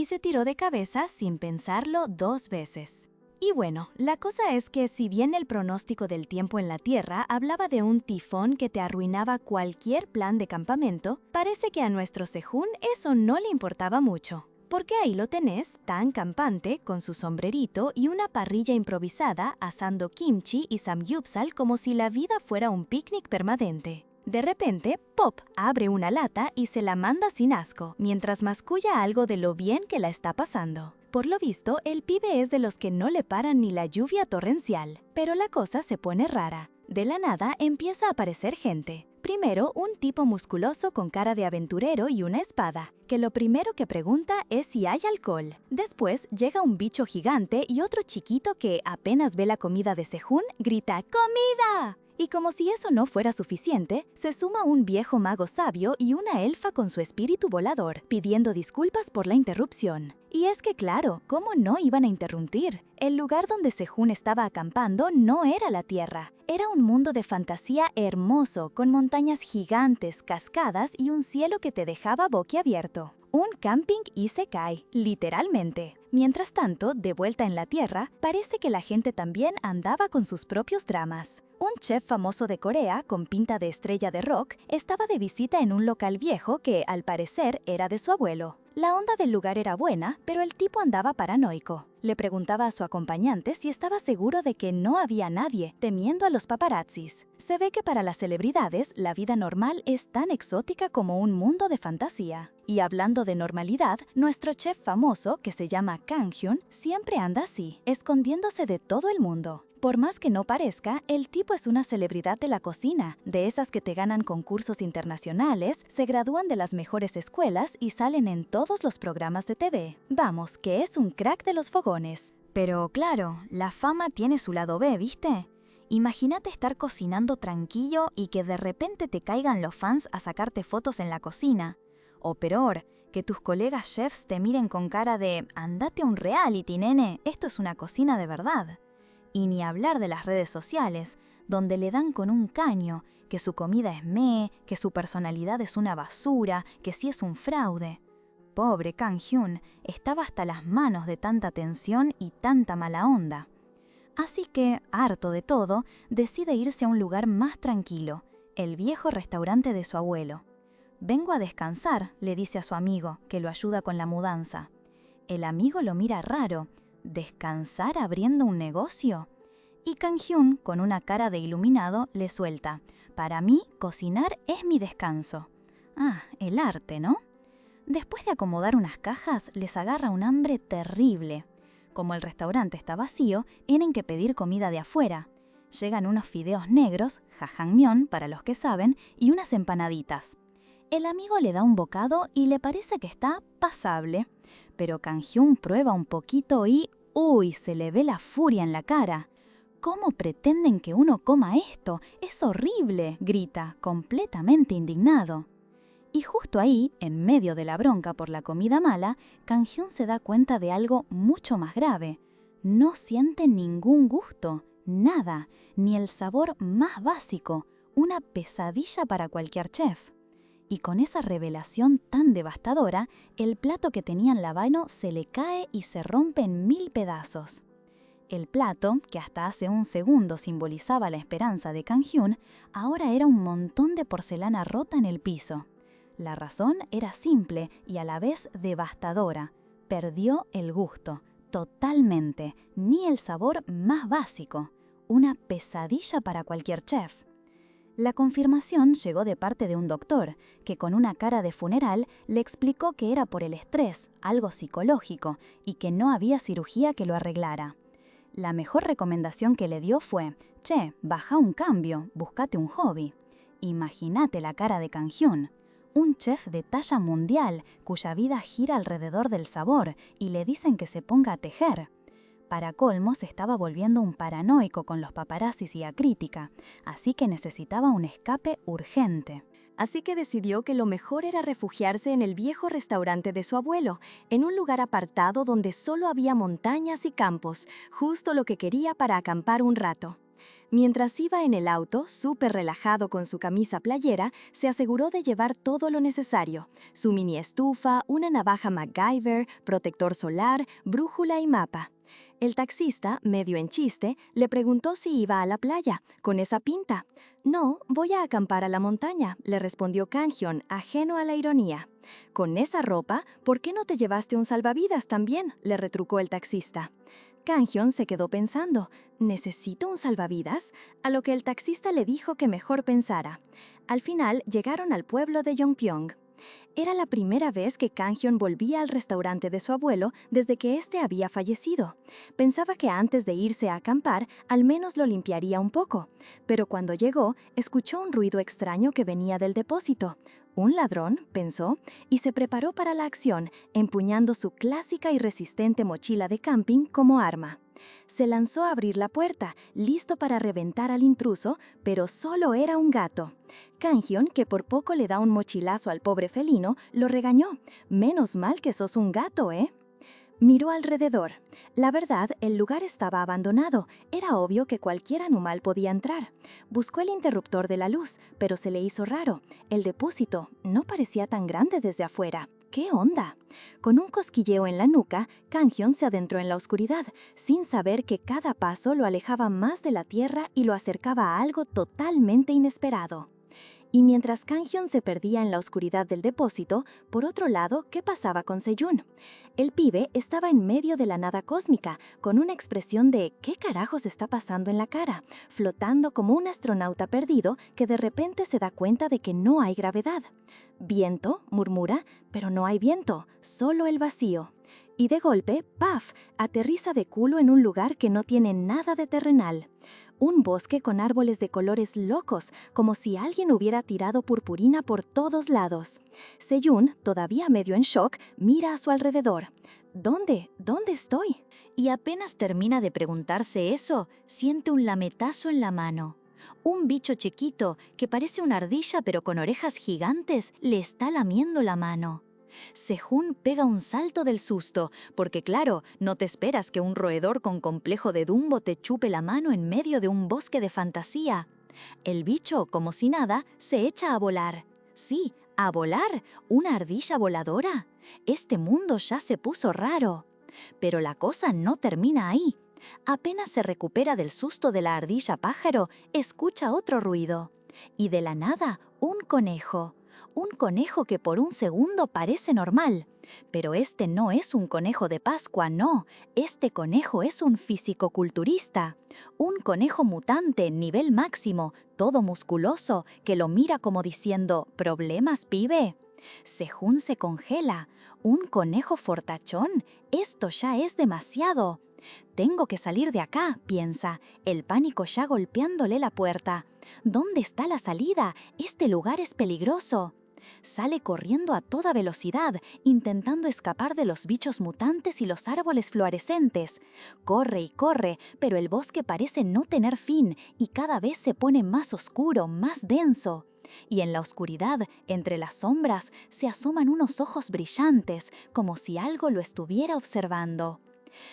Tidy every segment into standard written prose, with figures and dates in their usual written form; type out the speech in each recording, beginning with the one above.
y se tiró de cabeza sin pensarlo 2 veces. Y bueno, la cosa es que si bien el pronóstico del tiempo en la Tierra hablaba de un tifón que te arruinaba cualquier plan de campamento, parece que a nuestro Sejún eso no le importaba mucho. Porque ahí lo tenés, tan campante, con su sombrerito y una parrilla improvisada, asando kimchi y samgyeopsal como si la vida fuera un picnic permanente. De repente, Pop abre una lata y se la manda sin asco, mientras masculla algo de lo bien que la está pasando. Por lo visto, el pibe es de los que no le paran ni la lluvia torrencial. Pero la cosa se pone rara. De la nada empieza a aparecer gente. Primero, un tipo musculoso con cara de aventurero y una espada, que lo primero que pregunta es si hay alcohol. Después llega un bicho gigante y otro chiquito que, apenas ve la comida de Sejún, grita ¡Comida! Y como si eso no fuera suficiente, se suma un viejo mago sabio y una elfa con su espíritu volador, pidiendo disculpas por la interrupción. Y es que claro, ¿cómo no iban a interrumpir? El lugar donde Sejún estaba acampando no era la Tierra. Era un mundo de fantasía hermoso, con montañas gigantes, cascadas y un cielo que te dejaba boquiabierto. Un camping isekai, literalmente. Mientras tanto, de vuelta en la Tierra, parece que la gente también andaba con sus propios dramas. Un chef famoso de Corea, con pinta de estrella de rock, estaba de visita en un local viejo que, al parecer, era de su abuelo. La onda del lugar era buena, pero el tipo andaba paranoico. Le preguntaba a su acompañante si estaba seguro de que no había nadie, temiendo a los paparazzis. Se ve que para las celebridades, la vida normal es tan exótica como un mundo de fantasía. Y hablando de normalidad, nuestro chef famoso, que se llama Kang Hyun, siempre anda así, escondiéndose de todo el mundo. Por más que no parezca, el tipo es una celebridad de la cocina, de esas que te ganan concursos internacionales, se gradúan de las mejores escuelas y salen en todos los programas de TV. Vamos, que es un crack de los fogones. Pero claro, la fama tiene su lado B, ¿viste? Imagínate estar cocinando tranquilo y que de repente te caigan los fans a sacarte fotos en la cocina. O peor, que tus colegas chefs te miren con cara de «Andate a un reality, nene, esto es una cocina de verdad». Y ni hablar de las redes sociales, donde le dan con un caño, que su comida es que su personalidad es una basura, que sí es un fraude. Pobre Kang Hyun, estaba hasta las manos de tanta tensión y tanta mala onda. Así que, harto de todo, decide irse a un lugar más tranquilo, el viejo restaurante de su abuelo. «Vengo a descansar», le dice a su amigo, que lo ayuda con la mudanza. El amigo lo mira raro. ¿Descansar abriendo un negocio? Y Kang Hyun, con una cara de iluminado, le suelta: «Para mí, cocinar es mi descanso». Ah, el arte, ¿no? Después de acomodar unas cajas, les agarra un hambre terrible. Como el restaurante está vacío, tienen que pedir comida de afuera. Llegan unos fideos negros, jajangmyeon para los que saben, y unas empanaditas. El amigo le da un bocado y le parece que está pasable. Pero Kang Hyun prueba un poquito y ¡uy! Se le ve la furia en la cara. ¿Cómo pretenden que uno coma esto? ¡Es horrible!, grita, completamente indignado. Y justo ahí, en medio de la bronca por la comida mala, Kang Hyun se da cuenta de algo mucho más grave. No siente ningún gusto, nada, ni el sabor más básico, una pesadilla para cualquier chef. Y con esa revelación tan devastadora, el plato que tenía en la mano se le cae y se rompe en 1000 pedazos. El plato, que hasta hace un segundo simbolizaba la esperanza de Kang Hyun, ahora era un montón de porcelana rota en el piso. La razón era simple y a la vez devastadora. Perdió el gusto, totalmente, ni el sabor más básico. Una pesadilla para cualquier chef. La confirmación llegó de parte de un doctor, que con una cara de funeral le explicó que era por el estrés, algo psicológico, y que no había cirugía que lo arreglara. La mejor recomendación que le dio fue: «Che, baja un cambio, búscate un hobby». Imagínate la cara de Kang Hyun, un chef de talla mundial, cuya vida gira alrededor del sabor, y le dicen que se ponga a tejer. Para colmo, se estaba volviendo un paranoico con los paparazzis y la crítica, así que necesitaba un escape urgente. Así que decidió que lo mejor era refugiarse en el viejo restaurante de su abuelo, en un lugar apartado donde solo había montañas y campos, justo lo que quería para acampar un rato. Mientras iba en el auto, súper relajado con su camisa playera, se aseguró de llevar todo lo necesario: su mini estufa, una navaja MacGyver, protector solar, brújula y mapa. El taxista, medio en chiste, le preguntó si iba a la playa, con esa pinta. «No, voy a acampar a la montaña», le respondió Kang-hyun, ajeno a la ironía. «Con esa ropa, ¿por qué no te llevaste un salvavidas también?», le retrucó el taxista. Kang-hyun se quedó pensando: «¿Necesito un salvavidas?», a lo que el taxista le dijo que mejor pensara. Al final llegaron al pueblo de Yongpyong. Era la primera vez que Kang-hyun volvía al restaurante de su abuelo desde que éste había fallecido. Pensaba que antes de irse a acampar, al menos lo limpiaría un poco. Pero cuando llegó, escuchó un ruido extraño que venía del depósito. «¿Un ladrón?», pensó, y se preparó para la acción, empuñando su clásica y resistente mochila de camping como arma. Se lanzó a abrir la puerta, listo para reventar al intruso, pero solo era un gato. Kang-hyun, que por poco le da un mochilazo al pobre felino, lo regañó. «Menos mal que sos un gato, ¿eh?». Miró alrededor. La verdad, el lugar estaba abandonado. Era obvio que cualquier animal podía entrar. Buscó el interruptor de la luz, pero se le hizo raro. El depósito no parecía tan grande desde afuera. ¿Qué onda? Con un cosquilleo en la nuca, Kang-hyun se adentró en la oscuridad, sin saber que cada paso lo alejaba más de la tierra y lo acercaba a algo totalmente inesperado. Y mientras Kang-hyun se perdía en la oscuridad del depósito, por otro lado, ¿qué pasaba con Sejun? El pibe estaba en medio de la nada cósmica, con una expresión de «¿qué carajos está pasando?» en la cara, flotando como un astronauta perdido que de repente se da cuenta de que no hay gravedad. «¿Viento?», murmura, pero no hay viento, solo el vacío. Y de golpe, ¡paf!, aterriza de culo en un lugar que no tiene nada de terrenal. Un bosque con árboles de colores locos, como si alguien hubiera tirado purpurina por todos lados. Sejun, todavía medio en shock, mira a su alrededor. ¿Dónde? ¿Dónde estoy? Y apenas termina de preguntarse eso, siente un lametazo en la mano. Un bicho chiquito, que parece una ardilla pero con orejas gigantes, le está lamiendo la mano. Sejun pega un salto del susto, porque claro, no te esperas que un roedor con complejo de Dumbo te chupe la mano en medio de un bosque de fantasía. El bicho, como si nada, se echa a volar. Sí, a volar, ¿una ardilla voladora? Este mundo ya se puso raro. Pero la cosa no termina ahí. Apenas se recupera del susto de la ardilla pájaro, escucha otro ruido. Y de la nada, un conejo. Un conejo que por un segundo parece normal. Pero este no es un conejo de Pascua, no. Este conejo es un fisicoculturista. Un conejo mutante, nivel máximo, todo musculoso, que lo mira como diciendo «¿Problemas, pibe?». Sejun se congela. ¿Un conejo fortachón? Esto ya es demasiado. «Tengo que salir de acá», piensa, el pánico ya golpeándole la puerta. ¿Dónde está la salida? Este lugar es peligroso. Sale corriendo a toda velocidad, intentando escapar de los bichos mutantes y los árboles fluorescentes. Corre y corre, pero el bosque parece no tener fin y cada vez se pone más oscuro, más denso. Y en la oscuridad, entre las sombras, se asoman unos ojos brillantes, como si algo lo estuviera observando.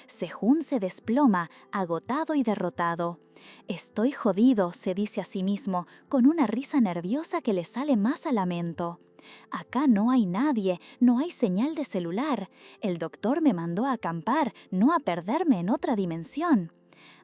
Sejun se desploma, agotado y derrotado. «Estoy jodido», se dice a sí mismo, con una risa nerviosa que le sale más a lamento. «Acá no hay nadie, no hay señal de celular. El doctor me mandó a acampar, no a perderme en otra dimensión».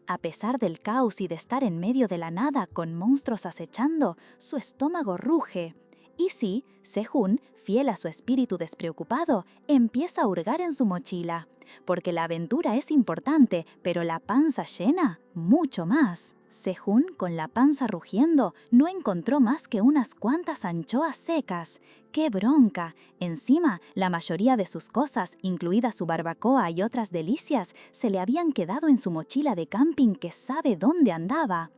A pesar del caos y de estar en medio de la nada con monstruos acechando, su estómago ruge. Y sí, Sejun, fiel a su espíritu despreocupado, empieza a hurgar en su mochila. Porque la aventura es importante, pero la panza llena, mucho más. Sejun, con la panza rugiendo, no encontró más que unas cuantas anchoas secas. ¡Qué bronca! Encima, la mayoría de sus cosas, incluida su barbacoa y otras delicias, se le habían quedado en su mochila de camping que sabe dónde andaba.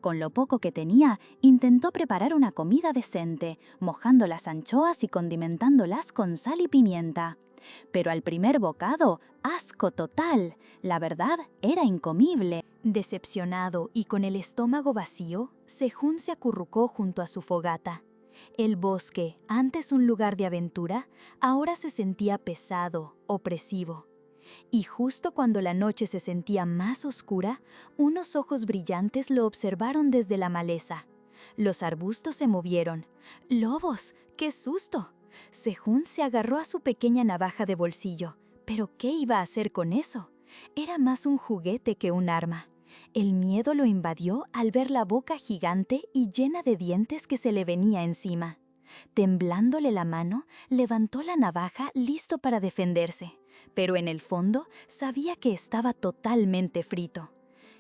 Con lo poco que tenía, intentó preparar una comida decente, mojando las anchoas y condimentándolas con sal y pimienta. Pero al primer bocado, ¡asco total! La verdad, era incomible. Decepcionado y con el estómago vacío, Sejun se acurrucó junto a su fogata. El bosque, antes un lugar de aventura, ahora se sentía pesado, opresivo. Y justo cuando la noche se sentía más oscura, unos ojos brillantes lo observaron desde la maleza. Los arbustos se movieron. ¡Lobos! ¡Qué susto! Sejún se agarró a su pequeña navaja de bolsillo. ¿Pero qué iba a hacer con eso? Era más un juguete que un arma. El miedo lo invadió al ver la boca gigante y llena de dientes que se le venía encima. Temblándole la mano, levantó la navaja listo para defenderse, pero en el fondo sabía que estaba totalmente frito.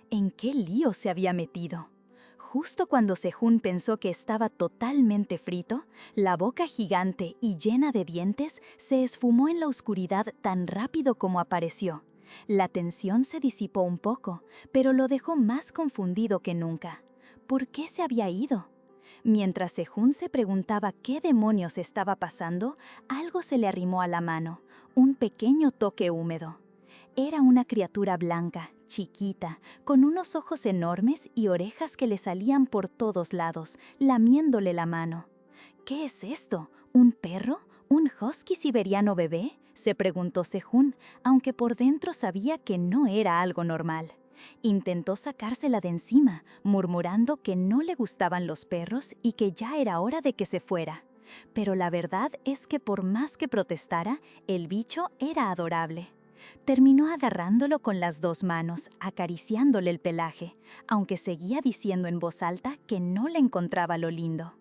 ¿En qué lío se había metido? Justo cuando Sejún pensó que estaba totalmente frito, la boca gigante y llena de dientes se esfumó en la oscuridad tan rápido como apareció. La tensión se disipó un poco, pero lo dejó más confundido que nunca. ¿Por qué se había ido? Mientras Sejún se preguntaba qué demonios estaba pasando, algo se le arrimó a la mano, un pequeño toque húmedo. Era una criatura blanca, chiquita, con unos ojos enormes y orejas que le salían por todos lados, lamiéndole la mano. ¿Qué es esto? ¿Un perro? ¿Un husky siberiano bebé?, se preguntó Sejún, aunque por dentro sabía que no era algo normal. Intentó sacársela de encima, murmurando que no le gustaban los perros y que ya era hora de que se fuera. Pero la verdad es que por más que protestara, el bicho era adorable. Terminó agarrándolo con las 2 manos, acariciándole el pelaje, aunque seguía diciendo en voz alta que no le encontraba lo lindo.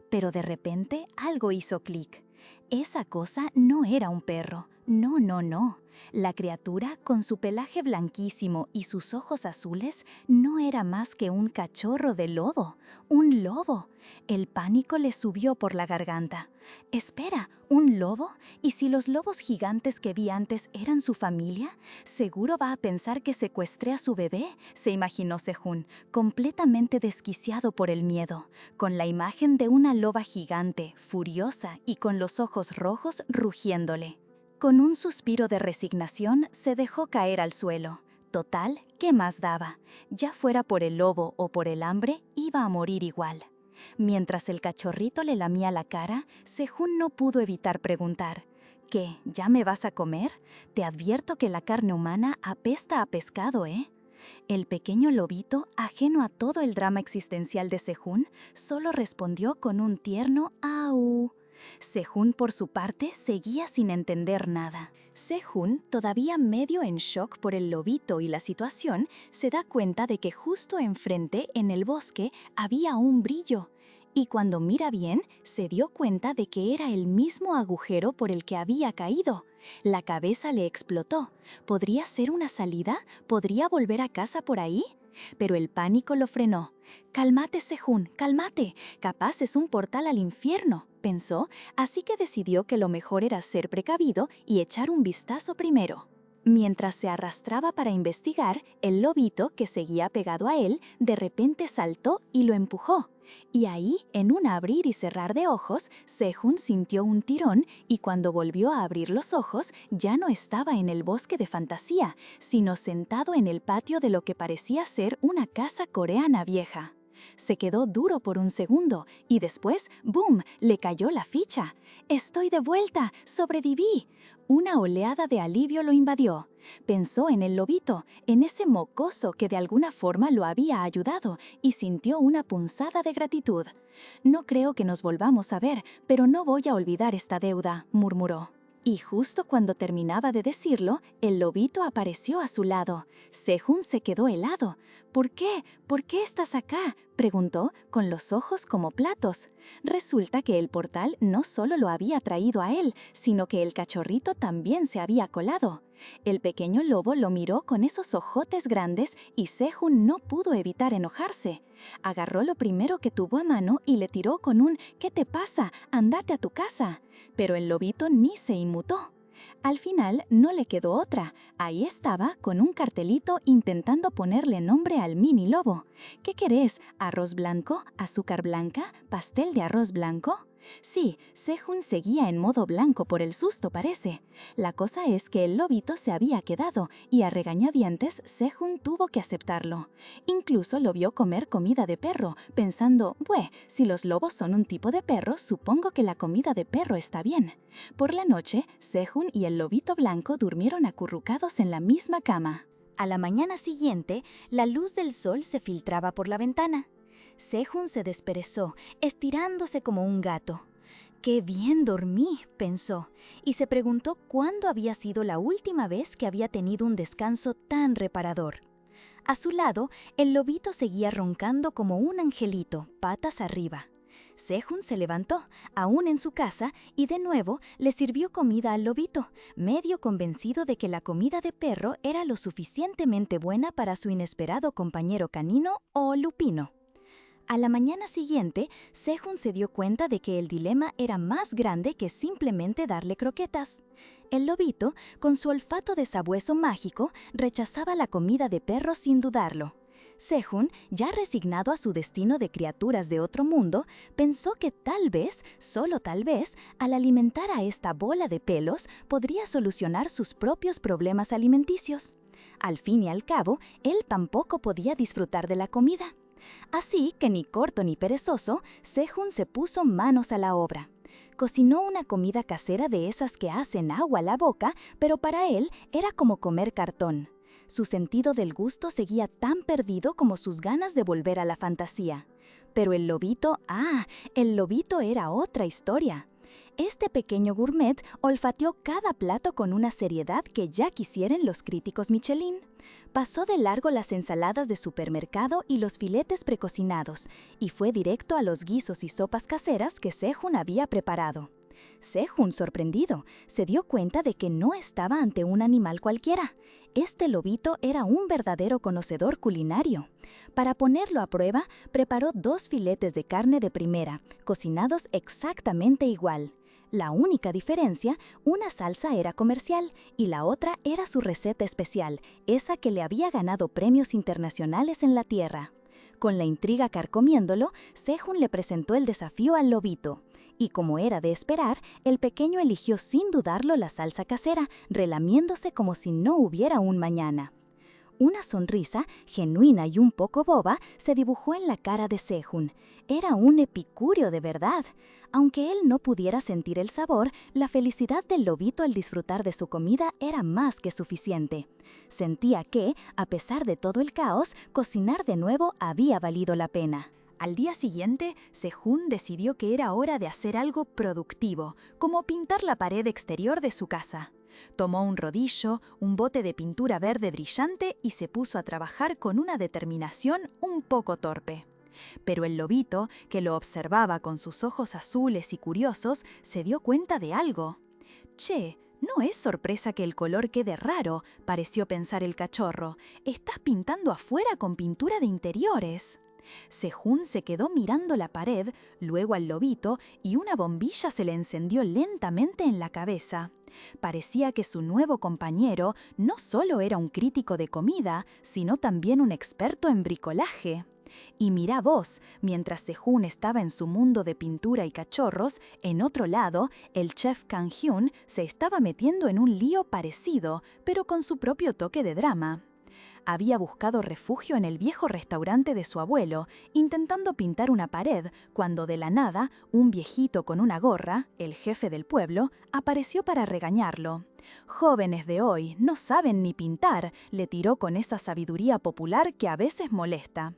Pero de repente algo hizo clic. Esa cosa no era un perro. No, no, no. La criatura, con su pelaje blanquísimo y sus ojos azules, no era más que un cachorro de lodo, un lobo. El pánico le subió por la garganta. Espera, ¿un lobo? ¿Y si los lobos gigantes que vi antes eran su familia? Seguro va a pensar que secuestré a su bebé, se imaginó Sejún, completamente desquiciado por el miedo, con la imagen de una loba gigante, furiosa y con los ojos rojos rugiéndole. Con un suspiro de resignación, se dejó caer al suelo. Total, ¿qué más daba? Ya fuera por el lobo o por el hambre, iba a morir igual. Mientras el cachorrito le lamía la cara, Sejún no pudo evitar preguntar: ¿qué, ya me vas a comer? Te advierto que la carne humana apesta a pescado, ¿eh? El pequeño lobito, ajeno a todo el drama existencial de Sejún, solo respondió con un tierno «au». Sejún, por su parte, seguía sin entender nada. Sejún, todavía medio en shock por el lobito y la situación, se da cuenta de que justo enfrente, en el bosque, había un brillo. Y cuando mira bien, se dio cuenta de que era el mismo agujero por el que había caído. La cabeza le explotó. ¿Podría ser una salida? ¿Podría volver a casa por ahí? Pero el pánico lo frenó. «Cálmate, Sejún, cálmate. Capaz es un portal al infierno», pensó, así que decidió que lo mejor era ser precavido y echar un vistazo primero. Mientras se arrastraba para investigar, el lobito, que seguía pegado a él, de repente saltó y lo empujó. Y ahí, en un abrir y cerrar de ojos, Sejún sintió un tirón y cuando volvió a abrir los ojos, ya no estaba en el bosque de fantasía, sino sentado en el patio de lo que parecía ser una casa coreana vieja. Se quedó duro por un segundo y después, ¡boom!, le cayó la ficha. «Estoy de vuelta, sobreviví». Una oleada de alivio lo invadió. Pensó en el lobito, en ese mocoso que de alguna forma lo había ayudado, y sintió una punzada de gratitud. «No creo que nos volvamos a ver, pero no voy a olvidar esta deuda», murmuró. Y justo cuando terminaba de decirlo, el lobito apareció a su lado. Sejún se quedó helado. «¿Por qué? ¿Por qué estás acá?», preguntó, con los ojos como platos. Resulta que el portal no solo lo había traído a él, sino que el cachorrito también se había colado. El pequeño lobo lo miró con esos ojotes grandes y Sejún no pudo evitar enojarse. Agarró lo primero que tuvo a mano y le tiró con un «¿Qué te pasa? Andate a tu casa». Pero el lobito ni se inmutó. Al final no le quedó otra. Ahí estaba con un cartelito intentando ponerle nombre al mini lobo. «¿Qué querés? ¿Arroz blanco? ¿Azúcar blanca? ¿Pastel de arroz blanco?». Sí, Sehun seguía en modo blanco por el susto, parece. La cosa es que el lobito se había quedado y a regañadientes Sehun tuvo que aceptarlo. Incluso lo vio comer comida de perro, pensando, «Bue, si los lobos son un tipo de perro, supongo que la comida de perro está bien». Por la noche, Sehun y el lobito blanco durmieron acurrucados en la misma cama. A la mañana siguiente, la luz del sol se filtraba por la ventana. Sehun se desperezó, estirándose como un gato. «¡Qué bien dormí!», pensó, y se preguntó cuándo había sido la última vez que había tenido un descanso tan reparador. A su lado, el lobito seguía roncando como un angelito, patas arriba. Sehun se levantó, aún en su casa, y de nuevo le sirvió comida al lobito, medio convencido de que la comida de perro era lo suficientemente buena para su inesperado compañero canino o lupino. A la mañana siguiente, Sehun se dio cuenta de que el dilema era más grande que simplemente darle croquetas. El lobito, con su olfato de sabueso mágico, rechazaba la comida de perro sin dudarlo. Sehun, ya resignado a su destino de criaturas de otro mundo, pensó que tal vez, solo tal vez, al alimentar a esta bola de pelos, podría solucionar sus propios problemas alimenticios. Al fin y al cabo, él tampoco podía disfrutar de la comida. Así que ni corto ni perezoso, Sehun se puso manos a la obra. Cocinó una comida casera de esas que hacen agua a la boca, pero para él era como comer cartón. Su sentido del gusto seguía tan perdido como sus ganas de volver a la fantasía. Pero el lobito era otra historia. Este pequeño gourmet olfateó cada plato con una seriedad que ya quisieran los críticos Michelin. Pasó de largo las ensaladas de supermercado y los filetes precocinados, y fue directo a los guisos y sopas caseras que Sehun había preparado. Sehun, sorprendido, se dio cuenta de que no estaba ante un animal cualquiera. Este lobito era un verdadero conocedor culinario. Para ponerlo a prueba, preparó 2 filetes de carne de primera, cocinados exactamente igual. La única diferencia, una salsa era comercial y la otra era su receta especial, esa que le había ganado premios internacionales en la tierra. Con la intriga carcomiéndolo, Sehun le presentó el desafío al lobito. Y como era de esperar, el pequeño eligió sin dudarlo la salsa casera, relamiéndose como si no hubiera un mañana. Una sonrisa, genuina y un poco boba, se dibujó en la cara de Sehun. Era un epicúreo de verdad. Aunque él no pudiera sentir el sabor, la felicidad del lobito al disfrutar de su comida era más que suficiente. Sentía que, a pesar de todo el caos, cocinar de nuevo había valido la pena. Al día siguiente, Sehun decidió que era hora de hacer algo productivo, como pintar la pared exterior de su casa. Tomó un rodillo, un bote de pintura verde brillante y se puso a trabajar con una determinación un poco torpe. Pero el lobito, que lo observaba con sus ojos azules y curiosos, se dio cuenta de algo. «Che, no es sorpresa que el color quede raro», pareció pensar el cachorro. «Estás pintando afuera con pintura de interiores». Sehun se quedó mirando la pared, luego al lobito, y una bombilla se le encendió lentamente en la cabeza. Parecía que su nuevo compañero no solo era un crítico de comida, sino también un experto en bricolaje. Y mirá vos, mientras Sehun estaba en su mundo de pintura y cachorros, en otro lado, el chef Kang-hyun se estaba metiendo en un lío parecido, pero con su propio toque de drama. Había buscado refugio en el viejo restaurante de su abuelo, intentando pintar una pared, cuando de la nada, un viejito con una gorra, el jefe del pueblo, apareció para regañarlo. «Jóvenes de hoy no saben ni pintar», le tiró con esa sabiduría popular que a veces molesta.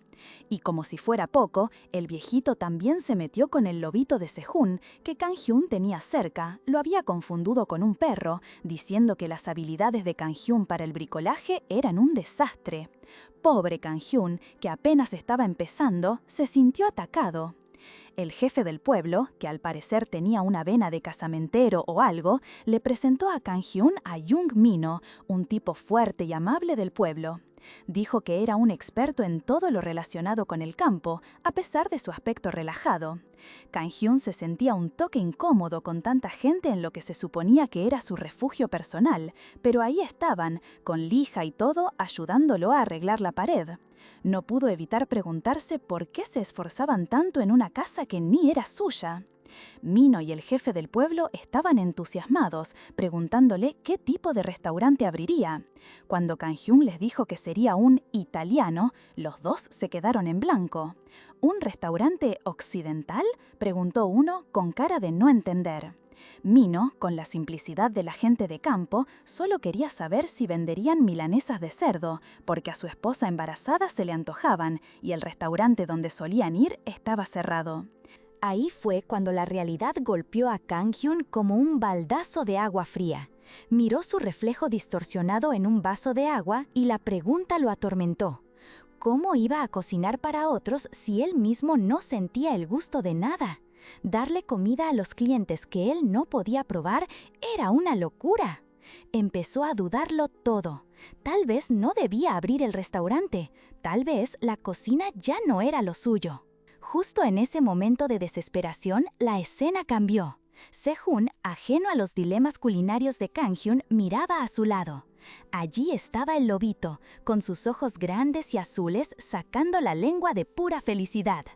Y como si fuera poco, el viejito también se metió con el lobito de Sehun, que Kang-hyun tenía cerca, lo había confundido con un perro, diciendo que las habilidades de Kang-hyun para el bricolaje eran un desastre. Pobre Kang-hyun, que apenas estaba empezando, se sintió atacado. El jefe del pueblo, que al parecer tenía una vena de casamentero o algo, le presentó a Kang-hyun a Jung Mino, un tipo fuerte y amable del pueblo. Dijo que era un experto en todo lo relacionado con el campo, a pesar de su aspecto relajado. Kang-hyun se sentía un toque incómodo con tanta gente en lo que se suponía que era su refugio personal, pero ahí estaban, con lija y todo, ayudándolo a arreglar la pared. No pudo evitar preguntarse por qué se esforzaban tanto en una casa que ni era suya. Mino y el jefe del pueblo estaban entusiasmados, preguntándole qué tipo de restaurante abriría. Cuando Kang Hyun les dijo que sería un italiano, los dos se quedaron en blanco. ¿Un restaurante occidental?, preguntó uno con cara de no entender. Mino, con la simplicidad de la gente de campo, solo quería saber si venderían milanesas de cerdo, porque a su esposa embarazada se le antojaban y el restaurante donde solían ir estaba cerrado. Ahí fue cuando la realidad golpeó a Kang Hyun como un baldazo de agua fría. Miró su reflejo distorsionado en un vaso de agua y la pregunta lo atormentó. ¿Cómo iba a cocinar para otros si él mismo no sentía el gusto de nada? Darle comida a los clientes que él no podía probar era una locura. Empezó a dudarlo todo. Tal vez no debía abrir el restaurante. Tal vez la cocina ya no era lo suyo. Justo en ese momento de desesperación, la escena cambió. Sehun, ajeno a los dilemas culinarios de Kang Hyun, miraba a su lado. Allí estaba el lobito, con sus ojos grandes y azules, sacando la lengua de pura felicidad.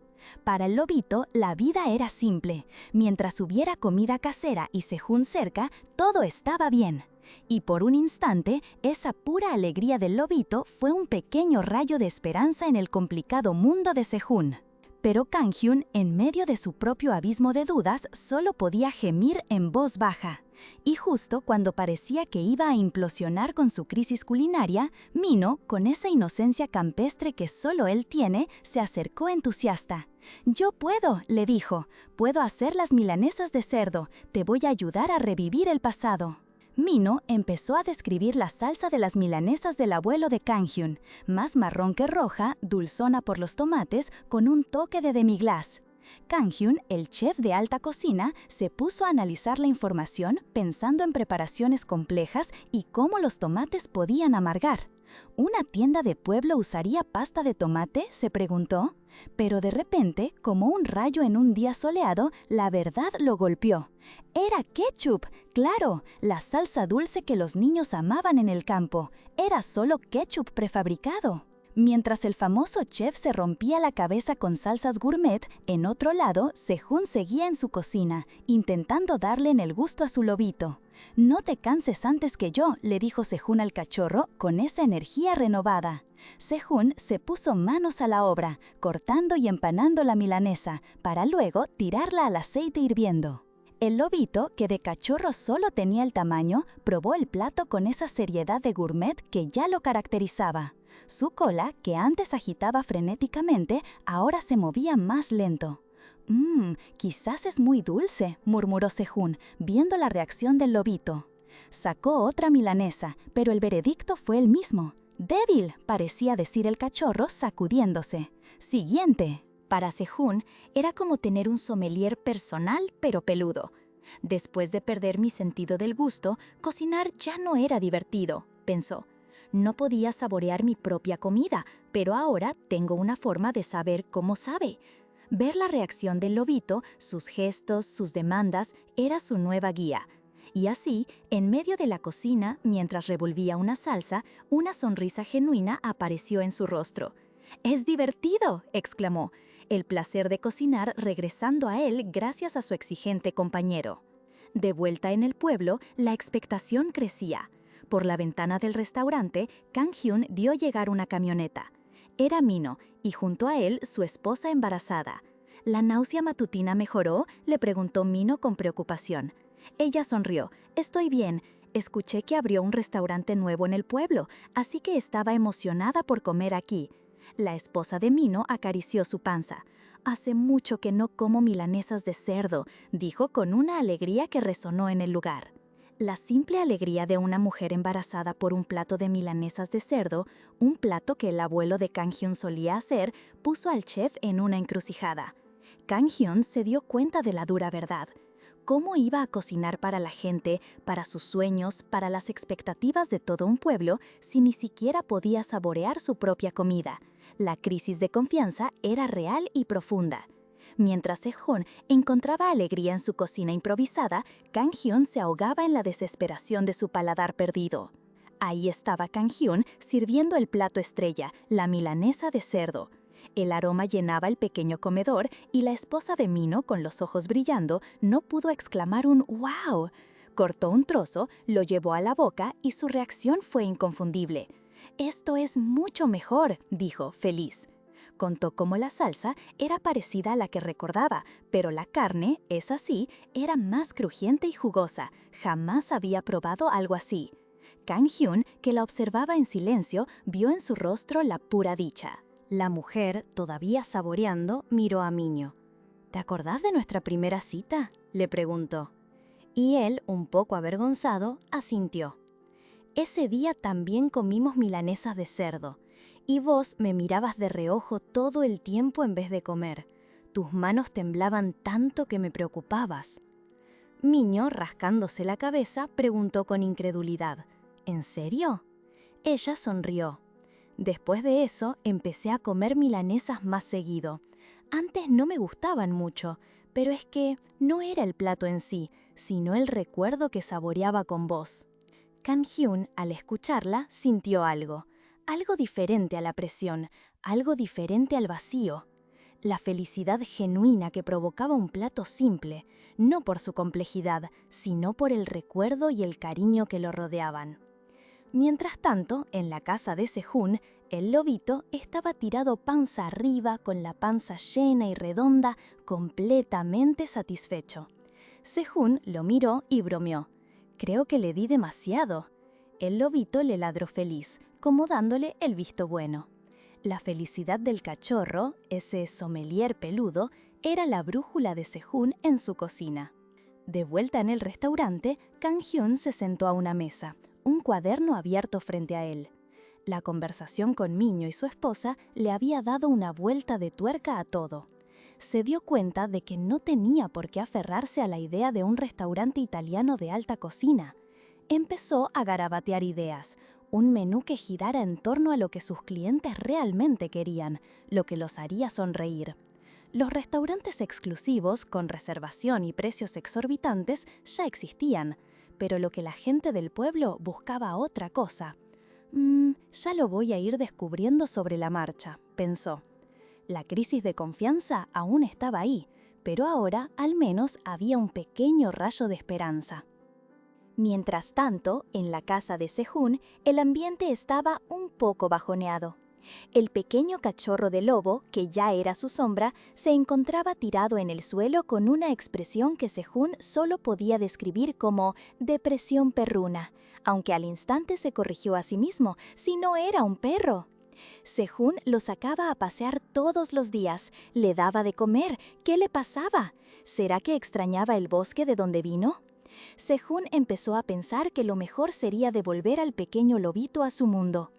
Para el lobito, la vida era simple. Mientras hubiera comida casera y Sehun cerca, todo estaba bien. Y por un instante, esa pura alegría del lobito fue un pequeño rayo de esperanza en el complicado mundo de Sehun. Pero Kang Hyun, en medio de su propio abismo de dudas, solo podía gemir en voz baja. Y justo cuando parecía que iba a implosionar con su crisis culinaria, Mino, con esa inocencia campestre que solo él tiene, se acercó entusiasta. «Yo puedo», le dijo, «puedo hacer las milanesas de cerdo, te voy a ayudar a revivir el pasado». Mino empezó a describir la salsa de las milanesas del abuelo de Kang Hyun, más marrón que roja, dulzona por los tomates, con un toque de demi-glace. Kang Hyun, el chef de alta cocina, se puso a analizar la información pensando en preparaciones complejas y cómo los tomates podían amargar. ¿Una tienda de pueblo usaría pasta de tomate?, se preguntó. Pero de repente, como un rayo en un día soleado, la verdad lo golpeó. Era ketchup, claro, la salsa dulce que los niños amaban en el campo. Era solo ketchup prefabricado. Mientras el famoso chef se rompía la cabeza con salsas gourmet, en otro lado, Sehun seguía en su cocina, intentando darle en el gusto a su lobito. «No te canses antes que yo», le dijo Sehun al cachorro con esa energía renovada. Sehun se puso manos a la obra, cortando y empanando la milanesa, para luego tirarla al aceite hirviendo. El lobito, que de cachorro solo tenía el tamaño, probó el plato con esa seriedad de gourmet que ya lo caracterizaba. Su cola, que antes agitaba frenéticamente, ahora se movía más lento. Quizás es muy dulce», murmuró Sehun, viendo la reacción del lobito. Sacó otra milanesa, pero el veredicto fue el mismo. «Débil», parecía decir el cachorro sacudiéndose. «Siguiente». Para Sehun, era como tener un sommelier personal pero peludo. Después de perder mi sentido del gusto, cocinar ya no era divertido, pensó. No podía saborear mi propia comida, pero ahora tengo una forma de saber cómo sabe. Ver la reacción del lobito, sus gestos, sus demandas, era su nueva guía. Y así, en medio de la cocina, mientras revolvía una salsa, una sonrisa genuina apareció en su rostro. «¡Es divertido!», exclamó. El placer de cocinar regresando a él gracias a su exigente compañero. De vuelta en el pueblo, la expectación crecía. Por la ventana del restaurante, Kang Hyun vio llegar una camioneta. Era Mino, y junto a él su esposa embarazada. ¿La náusea matutina mejoró?, le preguntó Mino con preocupación. Ella sonrió. «Estoy bien. Escuché que abrió un restaurante nuevo en el pueblo, así que estaba emocionada por comer aquí». La esposa de Mino acarició su panza. «Hace mucho que no como milanesas de cerdo», dijo con una alegría que resonó en el lugar. La simple alegría de una mujer embarazada por un plato de milanesas de cerdo, un plato que el abuelo de Kang Hyun solía hacer, puso al chef en una encrucijada. Kang Hyun se dio cuenta de la dura verdad. ¿Cómo iba a cocinar para la gente, para sus sueños, para las expectativas de todo un pueblo, si ni siquiera podía saborear su propia comida? La crisis de confianza era real y profunda. Mientras Sehun encontraba alegría en su cocina improvisada, Kang Hyun se ahogaba en la desesperación de su paladar perdido. Ahí estaba Kang Hyun sirviendo el plato estrella, la milanesa de cerdo. El aroma llenaba el pequeño comedor y la esposa de Mino, con los ojos brillando, no pudo exclamar un ¡wow! Cortó un trozo, lo llevó a la boca y su reacción fue inconfundible. «Esto es mucho mejor», dijo, feliz. Contó cómo la salsa era parecida a la que recordaba, pero la carne, esa sí, era más crujiente y jugosa. Jamás había probado algo así. Kang-hyun, que la observaba en silencio, vio en su rostro la pura dicha. La mujer, todavía saboreando, miró a Miño. «¿Te acordás de nuestra primera cita?», le preguntó. Y él, un poco avergonzado, asintió. «Ese día también comimos milanesas de cerdo, y vos me mirabas de reojo todo el tiempo en vez de comer. Tus manos temblaban tanto que me preocupabas». Miño, rascándose la cabeza, preguntó con incredulidad. «¿En serio?». Ella sonrió. «Después de eso, empecé a comer milanesas más seguido. Antes no me gustaban mucho, pero es que no era el plato en sí, sino el recuerdo que saboreaba con vos». Kang-hyun, al escucharla, sintió algo diferente a la presión, algo diferente al vacío. La felicidad genuina que provocaba un plato simple, no por su complejidad, sino por el recuerdo y el cariño que lo rodeaban. Mientras tanto, en la casa de Sehun, el lobito estaba tirado panza arriba, con la panza llena y redonda, completamente satisfecho. Sehun lo miró y bromeó. «Creo que le di demasiado». El lobito le ladró feliz, como dándole el visto bueno. La felicidad del cachorro, ese sommelier peludo, era la brújula de Sehun en su cocina. De vuelta en el restaurante, Kang-hyun se sentó a una mesa, un cuaderno abierto frente a él. La conversación con Miño y su esposa le había dado una vuelta de tuerca a todo. Se dio cuenta de que no tenía por qué aferrarse a la idea de un restaurante italiano de alta cocina. Empezó a garabatear ideas, un menú que girara en torno a lo que sus clientes realmente querían, lo que los haría sonreír. Los restaurantes exclusivos, con reservación y precios exorbitantes, ya existían, pero lo que la gente del pueblo buscaba otra cosa. Ya lo voy a ir descubriendo sobre la marcha», pensó. La crisis de confianza aún estaba ahí, pero ahora al menos había un pequeño rayo de esperanza. Mientras tanto, en la casa de Sehun, el ambiente estaba un poco bajoneado. El pequeño cachorro de lobo, que ya era su sombra, se encontraba tirado en el suelo con una expresión que Sehun solo podía describir como depresión perruna, aunque al instante se corrigió a sí mismo, si no era un perro. Sehun lo sacaba a pasear todos los días, le daba de comer. ¿Qué le pasaba? ¿Será que extrañaba el bosque de donde vino? Sehun empezó a pensar que lo mejor sería devolver al pequeño lobito a su mundo.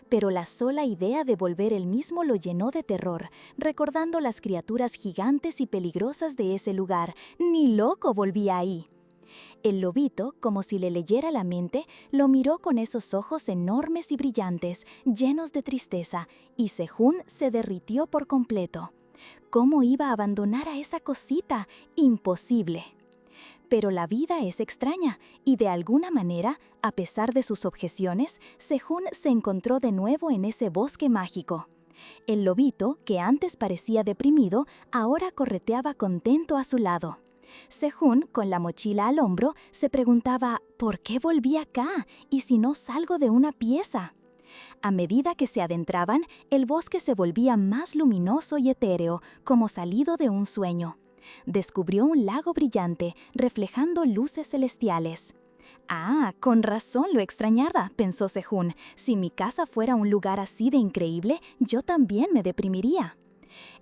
Pero la sola idea de volver él mismo lo llenó de terror, recordando las criaturas gigantes y peligrosas de ese lugar. Ni loco volvía ahí. El lobito, como si le leyera la mente, lo miró con esos ojos enormes y brillantes, llenos de tristeza, y Sehun se derritió por completo. ¿Cómo iba a abandonar a esa cosita? Imposible. Pero la vida es extraña, y de alguna manera, a pesar de sus objeciones, Sehun se encontró de nuevo en ese bosque mágico. El lobito, que antes parecía deprimido, ahora correteaba contento a su lado. Sehun, con la mochila al hombro, se preguntaba ¿por qué volví acá? ¿Y si no salgo de una pieza? A medida que se adentraban, el bosque se volvía más luminoso y etéreo, como salido de un sueño. Descubrió un lago brillante, reflejando luces celestiales. «Ah, con razón lo extrañaba», pensó Sehun. «Si mi casa fuera un lugar así de increíble, yo también me deprimiría».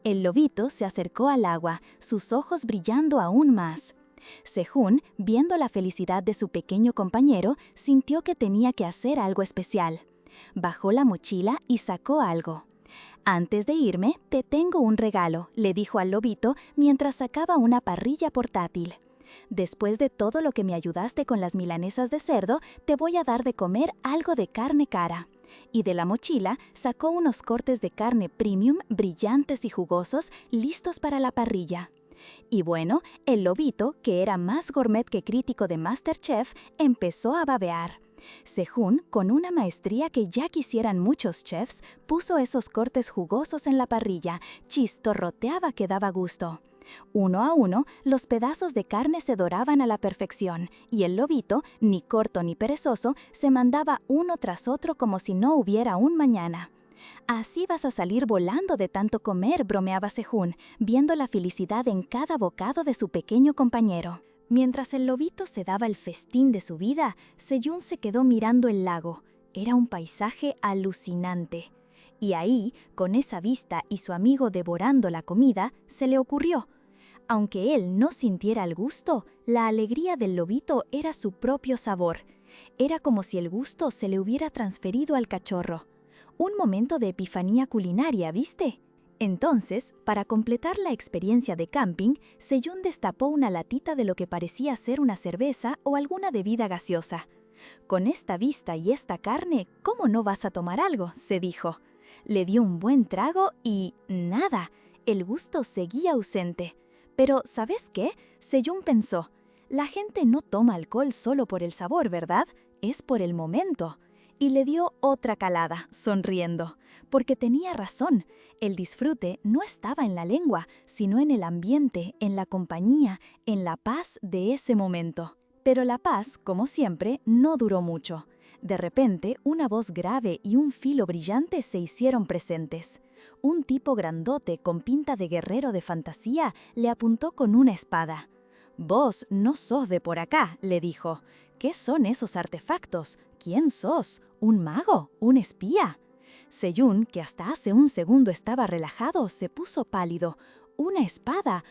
El lobito se acercó al agua, sus ojos brillando aún más. Sehun, viendo la felicidad de su pequeño compañero, sintió que tenía que hacer algo especial. Bajó la mochila y sacó algo. «Antes de irme, te tengo un regalo», le dijo al lobito mientras sacaba una parrilla portátil. «Después de todo lo que me ayudaste con las milanesas de cerdo, te voy a dar de comer algo de carne cara». Y de la mochila sacó unos cortes de carne premium, brillantes y jugosos, listos para la parrilla. Y bueno, el lobito, que era más gourmet que crítico de MasterChef, empezó a babear. Sehun, con una maestría que ya quisieran muchos chefs, puso esos cortes jugosos en la parrilla, chistorroteaba que daba gusto. Uno a uno, los pedazos de carne se doraban a la perfección, y el lobito, ni corto ni perezoso, se mandaba uno tras otro como si no hubiera un mañana. Así vas a salir volando de tanto comer, bromeaba Sehun, viendo la felicidad en cada bocado de su pequeño compañero. Mientras el lobito se daba el festín de su vida, Sejun se quedó mirando el lago. Era un paisaje alucinante. Y ahí, con esa vista y su amigo devorando la comida, se le ocurrió. Aunque él no sintiera el gusto, la alegría del lobito era su propio sabor. Era como si el gusto se le hubiera transferido al cachorro. Un momento de epifanía culinaria, ¿viste? Entonces, para completar la experiencia de camping, Sejun destapó una latita de lo que parecía ser una cerveza o alguna bebida gaseosa. «Con esta vista y esta carne, ¿cómo no vas a tomar algo?», se dijo. Le dio un buen trago y nada, el gusto seguía ausente. Pero, ¿sabes qué? Sejun pensó, la gente no toma alcohol solo por el sabor, ¿verdad? Es por el momento. Y le dio otra calada, sonriendo, porque tenía razón. El disfrute no estaba en la lengua, sino en el ambiente, en la compañía, en la paz de ese momento. Pero la paz, como siempre, no duró mucho. De repente, una voz grave y un filo brillante se hicieron presentes. Un tipo grandote con pinta de guerrero de fantasía le apuntó con una espada. «Vos no sos de por acá», le dijo. «¿Qué son esos artefactos? ¿Quién sos? ¿Un mago? ¿Un espía?» Sejun, que hasta hace un segundo estaba relajado, se puso pálido. Una espada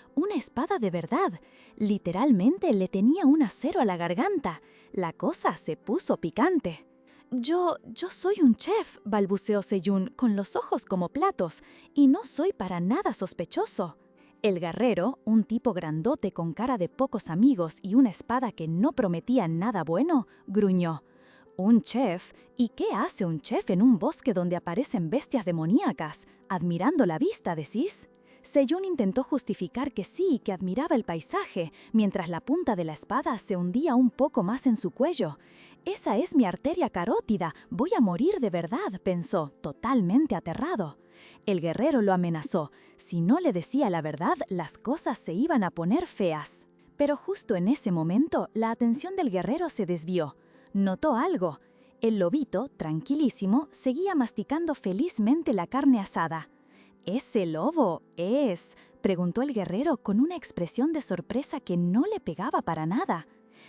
de verdad. Literalmente le tenía un acero a la garganta. La cosa se puso picante. Yo soy un chef», balbuceó Sejun, con los ojos como platos, «y no soy para nada sospechoso». El guerrero, un tipo grandote con cara de pocos amigos y una espada que no prometía nada bueno, gruñó. «¿Un chef? ¿Y qué hace un chef en un bosque donde aparecen bestias demoníacas? ¿Admirando la vista, decís?» Sejun intentó justificar que sí, que admiraba el paisaje, mientras la punta de la espada se hundía un poco más en su cuello. «Esa es mi arteria carótida, voy a morir de verdad», pensó, totalmente aterrado. El guerrero lo amenazó. Si no le decía la verdad, las cosas se iban a poner feas. Pero justo en ese momento, la atención del guerrero se desvió. Notó algo. El lobito, tranquilísimo, seguía masticando felizmente la carne asada. «¿Ese lobo es?», preguntó el guerrero con una expresión de sorpresa que no le pegaba para nada.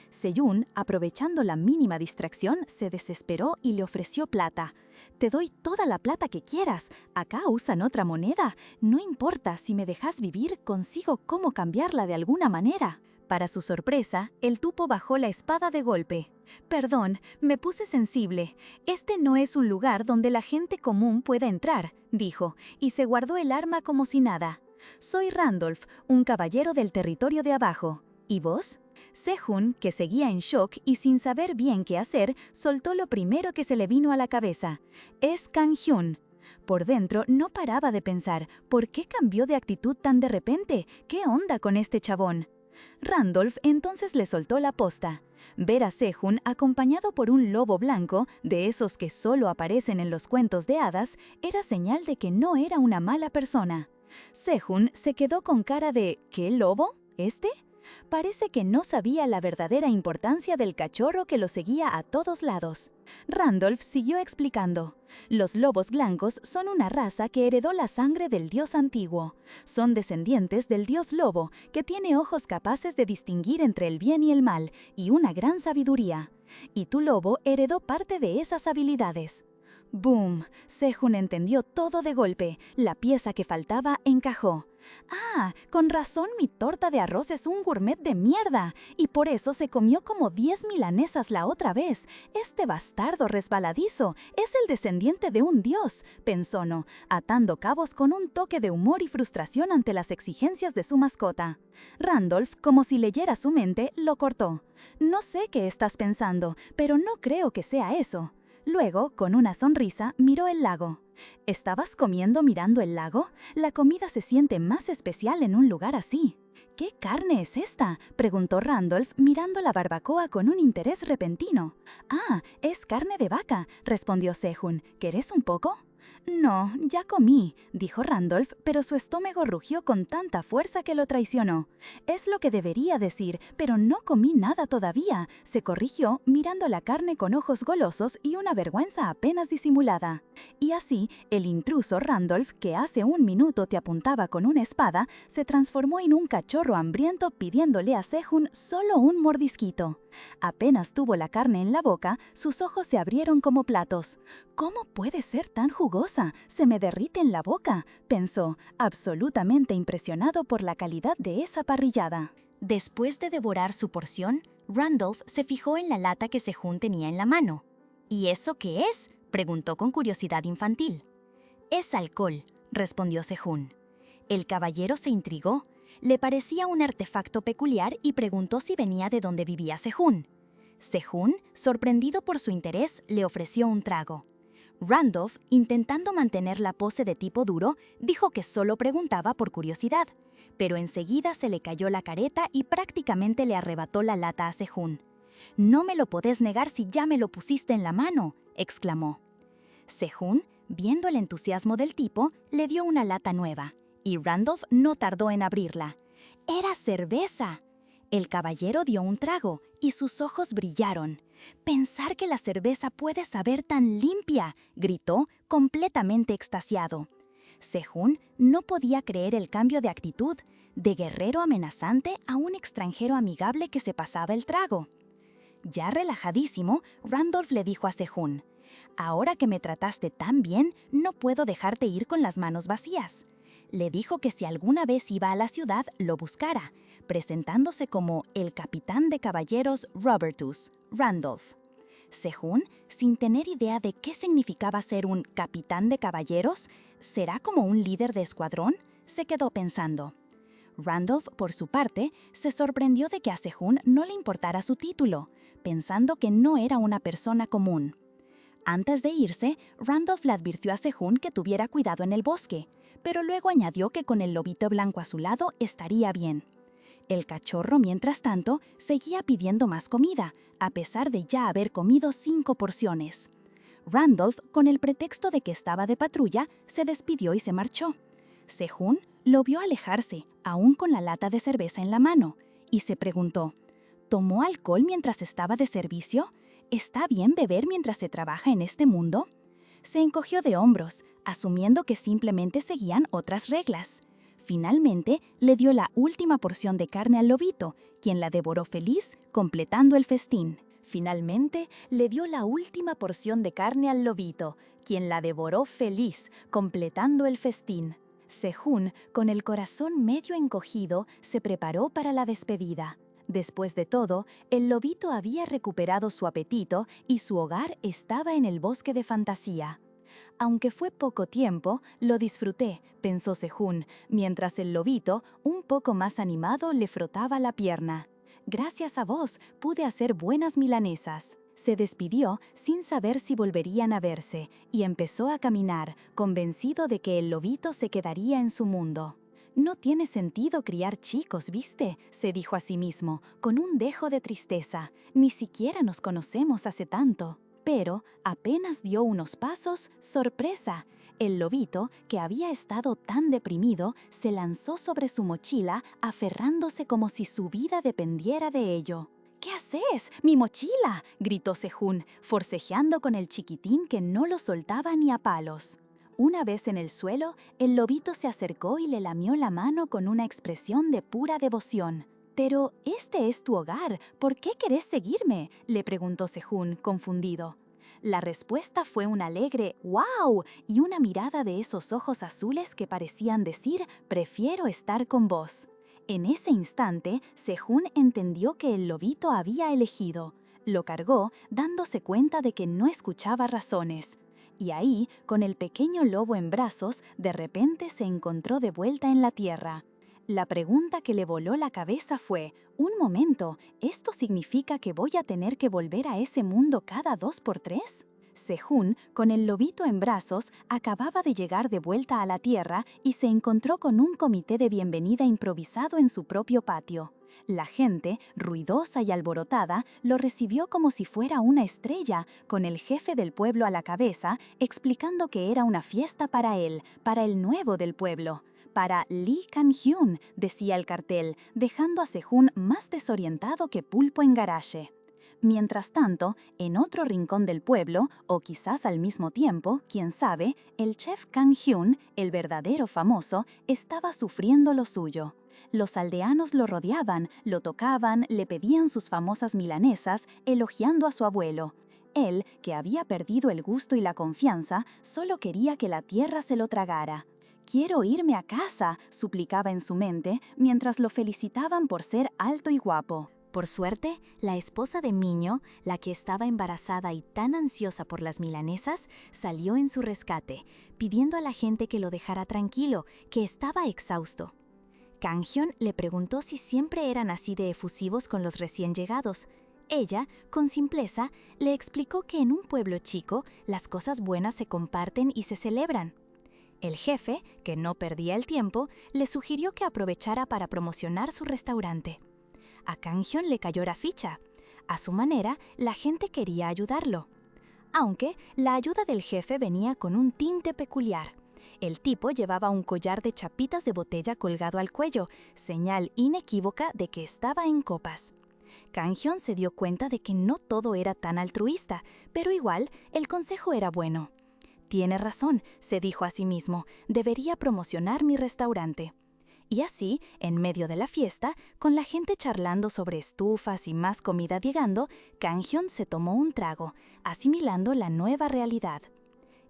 Sejun, aprovechando la mínima distracción, se desesperó y le ofreció plata. «Te doy toda la plata que quieras. Acá usan otra moneda. No importa, si me dejas vivir, consigo cómo cambiarla de alguna manera». Para su sorpresa, el tupo bajó la espada de golpe. «Perdón, me puse sensible. Este no es un lugar donde la gente común pueda entrar», dijo, y se guardó el arma como si nada. «Soy Randolph, un caballero del territorio de abajo. ¿Y vos?». Sehun, que seguía en shock y sin saber bien qué hacer, soltó lo primero que se le vino a la cabeza. «Es Kang-hyun». Por dentro no paraba de pensar, ¿por qué cambió de actitud tan de repente? ¿Qué onda con este chabón? Randolph entonces le soltó la posta. Ver a Sehun acompañado por un lobo blanco, de esos que solo aparecen en los cuentos de hadas, era señal de que no era una mala persona. Sehun se quedó con cara de ¿qué lobo? ¿Este? Parece que no sabía la verdadera importancia del cachorro que lo seguía a todos lados. Randolph siguió explicando. Los lobos blancos son una raza que heredó la sangre del dios antiguo. Son descendientes del dios lobo, que tiene ojos capaces de distinguir entre el bien y el mal, y una gran sabiduría. Y tu lobo heredó parte de esas habilidades. ¡Boom! Sehun entendió todo de golpe. La pieza que faltaba encajó. «Ah, con razón mi torta de arroz es un gourmet de mierda, y por eso se comió como 10 milanesas la otra vez. Este bastardo resbaladizo es el descendiente de un dios», pensó No, atando cabos con un toque de humor y frustración ante las exigencias de su mascota. Randolph, como si leyera su mente, lo cortó. «No sé qué estás pensando, pero no creo que sea eso». Luego, con una sonrisa, miró el lago. «¿Estabas comiendo mirando el lago? La comida se siente más especial en un lugar así». ¿Qué carne es esta?, preguntó Randolph mirando la barbacoa con un interés repentino. «Ah, es carne de vaca», respondió Sehun. «¿Querés un poco?» «No, ya comí», dijo Randolph, pero su estómago rugió con tanta fuerza que lo traicionó. «Es lo que debería decir, pero no comí nada todavía», se corrigió, mirando la carne con ojos golosos y una vergüenza apenas disimulada. Y así, el intruso Randolph, que hace un minuto te apuntaba con una espada, se transformó en un cachorro hambriento pidiéndole a Sehun solo un mordisquito. Apenas tuvo la carne en la boca, sus ojos se abrieron como platos. «¿Cómo puede ser tan jugosa? Se me derrite en la boca», pensó, absolutamente impresionado por la calidad de esa parrillada. Después de devorar su porción, Randolph se fijó en la lata que Sehun tenía en la mano. «¿Y eso qué es?», preguntó con curiosidad infantil. «Es alcohol», respondió Sehun. El caballero se intrigó. Le parecía un artefacto peculiar y preguntó si venía de donde vivía Sehun. Sehun, sorprendido por su interés, le ofreció un trago. Randolph, intentando mantener la pose de tipo duro, dijo que solo preguntaba por curiosidad, pero enseguida se le cayó la careta y prácticamente le arrebató la lata a Sehun. «No me lo podés negar si ya me lo pusiste en la mano», exclamó. Sehun, viendo el entusiasmo del tipo, le dio una lata nueva, y Randolph no tardó en abrirla. ¡Era cerveza! El caballero dio un trago y sus ojos brillaron. «Pensar que la cerveza puede saber tan limpia», gritó, completamente extasiado. Sehun no podía creer el cambio de actitud, de guerrero amenazante a un extranjero amigable que se pasaba el trago. Ya relajadísimo, Randolph le dijo a Sehun: «Ahora que me trataste tan bien, no puedo dejarte ir con las manos vacías». Le dijo que si alguna vez iba a la ciudad, lo buscara, presentándose como el capitán de caballeros Robertus, Randolph. Sehun, sin tener idea de qué significaba ser un capitán de caballeros, ¿será como un líder de escuadrón?, se quedó pensando. Randolph, por su parte, se sorprendió de que a Sehun no le importara su título, pensando que no era una persona común. Antes de irse, Randolph le advirtió a Sehun que tuviera cuidado en el bosque, pero luego añadió que con el lobito blanco a su lado estaría bien. El cachorro, mientras tanto, seguía pidiendo más comida, a pesar de ya haber comido 5 porciones. Randolph, con el pretexto de que estaba de patrulla, se despidió y se marchó. Sehun lo vio alejarse, aún con la lata de cerveza en la mano, y se preguntó: ¿tomó alcohol mientras estaba de servicio? ¿Está bien beber mientras se trabaja en este mundo? Se encogió de hombros, asumiendo que simplemente seguían otras reglas. Finalmente, le dio la última porción de carne al lobito, quien la devoró feliz, completando el festín. Finalmente, le dio la última porción de carne al lobito, quien la devoró feliz, completando el festín. Sehun, con el corazón medio encogido, se preparó para la despedida. Después de todo, el lobito había recuperado su apetito y su hogar estaba en el bosque de fantasía. «Aunque fue poco tiempo, lo disfruté», pensó Sehun, mientras el lobito, un poco más animado, le frotaba la pierna. «Gracias a vos, pude hacer buenas milanesas». Se despidió sin saber si volverían a verse y empezó a caminar, convencido de que el lobito se quedaría en su mundo. «No tiene sentido criar chicos, ¿viste?», se dijo a sí mismo, con un dejo de tristeza. «Ni siquiera nos conocemos hace tanto». Pero apenas dio unos pasos, ¡sorpresa! El lobito, que había estado tan deprimido, se lanzó sobre su mochila, aferrándose como si su vida dependiera de ello. «¿Qué haces? ¡Mi mochila!», gritó Sehun, forcejeando con el chiquitín que no lo soltaba ni a palos. Una vez en el suelo, el lobito se acercó y le lamió la mano con una expresión de pura devoción. «Pero este es tu hogar, ¿por qué querés seguirme?», le preguntó Sehun, confundido. La respuesta fue un alegre «¡Wow!» y una mirada de esos ojos azules que parecían decir «prefiero estar con vos». En ese instante, Sehun entendió que el lobito había elegido. Lo cargó, dándose cuenta de que no escuchaba razones. Y ahí, con el pequeño lobo en brazos, de repente se encontró de vuelta en la tierra. La pregunta que le voló la cabeza fue: «Un momento, ¿esto significa que voy a tener que volver a ese mundo cada 2 por 3? Sejun, con el lobito en brazos, acababa de llegar de vuelta a la Tierra y se encontró con un comité de bienvenida improvisado en su propio patio. La gente, ruidosa y alborotada, lo recibió como si fuera una estrella, con el jefe del pueblo a la cabeza, explicando que era una fiesta para él, para el nuevo del pueblo. Para Lee Kang-hyun, decía el cartel, dejando a Sejun más desorientado que pulpo en garaje. Mientras tanto, en otro rincón del pueblo, o quizás al mismo tiempo, quién sabe, el chef Kang-hyun, el verdadero famoso, estaba sufriendo lo suyo. Los aldeanos lo rodeaban, lo tocaban, le pedían sus famosas milanesas, elogiando a su abuelo. Él, que había perdido el gusto y la confianza, solo quería que la tierra se lo tragara. «Quiero irme a casa», suplicaba en su mente, mientras lo felicitaban por ser alto y guapo. Por suerte, la esposa de Miño, la que estaba embarazada y tan ansiosa por las milanesas, salió en su rescate, pidiendo a la gente que lo dejara tranquilo, que estaba exhausto. Kang-hyun le preguntó si siempre eran así de efusivos con los recién llegados. Ella, con simpleza, le explicó que en un pueblo chico las cosas buenas se comparten y se celebran. El jefe, que no perdía el tiempo, le sugirió que aprovechara para promocionar su restaurante. A Kang-hyun le cayó la ficha. A su manera, la gente quería ayudarlo. Aunque la ayuda del jefe venía con un tinte peculiar. El tipo llevaba un collar de chapitas de botella colgado al cuello, señal inequívoca de que estaba en copas. Kang-hyun se dio cuenta de que no todo era tan altruista, pero igual el consejo era bueno. «Tiene razón», se dijo a sí mismo, «debería promocionar mi restaurante». Y así, en medio de la fiesta, con la gente charlando sobre estufas y más comida llegando, Kang-hyun se tomó un trago, asimilando la nueva realidad.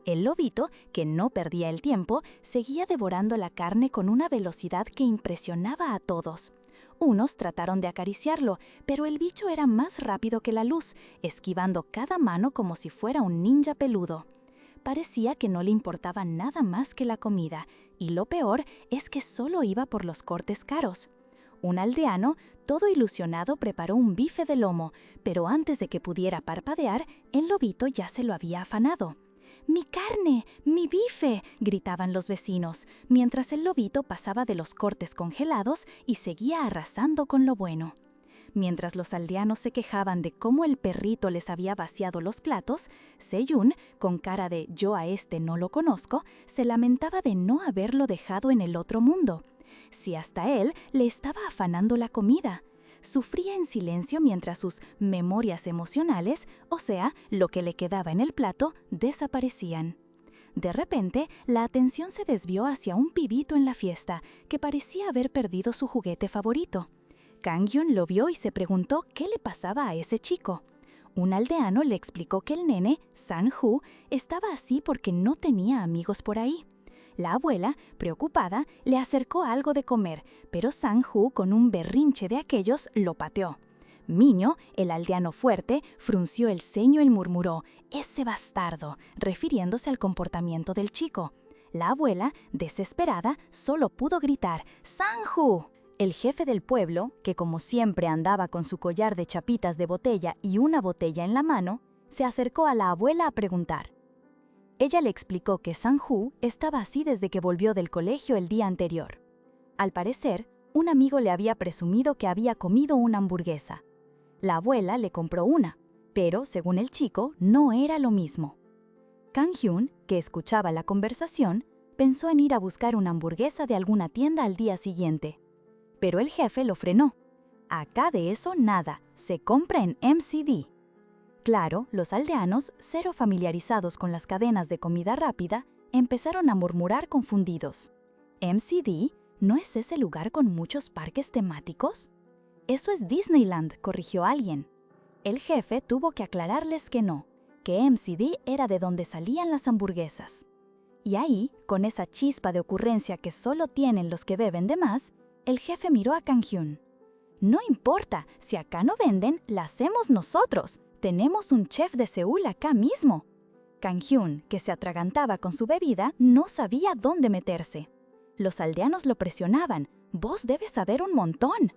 El lobito, que no perdía el tiempo, seguía devorando la carne con una velocidad que impresionaba a todos. Unos trataron de acariciarlo, pero el bicho era más rápido que la luz, esquivando cada mano como si fuera un ninja peludo. Parecía que no le importaba nada más que la comida, y lo peor es que solo iba por los cortes caros. Un aldeano, todo ilusionado, preparó un bife de lomo, pero antes de que pudiera parpadear, el lobito ya se lo había afanado. «¡Mi carne! ¡Mi bife!», gritaban los vecinos, mientras el lobito pasaba de los cortes congelados y seguía arrasando con lo bueno. Mientras los aldeanos se quejaban de cómo el perrito les había vaciado los platos, Sejun, con cara de «yo a este no lo conozco», se lamentaba de no haberlo dejado en el otro mundo. Si hasta él le estaba afanando la comida. Sufría en silencio mientras sus memorias emocionales, o sea, lo que le quedaba en el plato, desaparecían. De repente, la atención se desvió hacia un pibito en la fiesta, que parecía haber perdido su juguete favorito. Kang-hyun lo vio y se preguntó qué le pasaba a ese chico. Un aldeano le explicó que el nene, Sang-hoo, estaba así porque no tenía amigos por ahí. La abuela, preocupada, le acercó algo de comer, pero Sang-hoo, con un berrinche de aquellos, lo pateó. Miño, el aldeano fuerte, frunció el ceño y murmuró «¡Ese bastardo!», refiriéndose al comportamiento del chico. La abuela, desesperada, solo pudo gritar «¡Sang-hoo!». El jefe del pueblo, que como siempre andaba con su collar de chapitas de botella y una botella en la mano, se acercó a la abuela a preguntar. Ella le explicó que Sang-hoo estaba así desde que volvió del colegio el día anterior. Al parecer, un amigo le había presumido que había comido una hamburguesa. La abuela le compró una, pero, según el chico, no era lo mismo. Kang-hyun, que escuchaba la conversación, pensó en ir a buscar una hamburguesa de alguna tienda al día siguiente. Pero el jefe lo frenó. «Acá de eso nada, se compra en MCD». Claro, los aldeanos, cero familiarizados con las cadenas de comida rápida, empezaron a murmurar confundidos. «¿MCD? ¿No es ese lugar con muchos parques temáticos?» «Eso es Disneyland», corrigió alguien. El jefe tuvo que aclararles que no, que MCD era de donde salían las hamburguesas. Y ahí, con esa chispa de ocurrencia que solo tienen los que beben de más, el jefe miró a Kang-hyun. «No importa, si acá no venden, la hacemos nosotros. Tenemos un chef de Seúl acá mismo». Kang-hyun, que se atragantaba con su bebida, no sabía dónde meterse. Los aldeanos lo presionaban. «Vos debes saber un montón».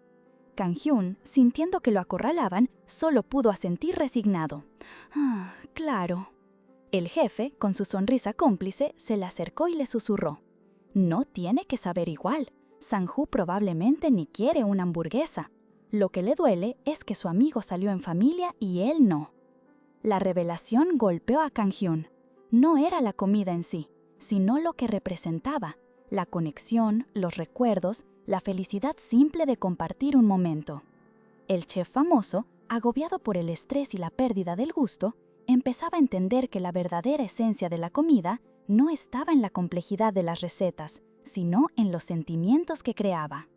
Kang-hyun, sintiendo que lo acorralaban, solo pudo asentir resignado. «Ah, claro». El jefe, con su sonrisa cómplice, se le acercó y le susurró: «No tiene que saber igual. Sang-hoo probablemente ni quiere una hamburguesa. Lo que le duele es que su amigo salió en familia y él no». La revelación golpeó a Kang-hyun. No era la comida en sí, sino lo que representaba: la conexión, los recuerdos, la felicidad simple de compartir un momento. El chef famoso, agobiado por el estrés y la pérdida del gusto, empezaba a entender que la verdadera esencia de la comida no estaba en la complejidad de las recetas, sino en los sentimientos que creaba.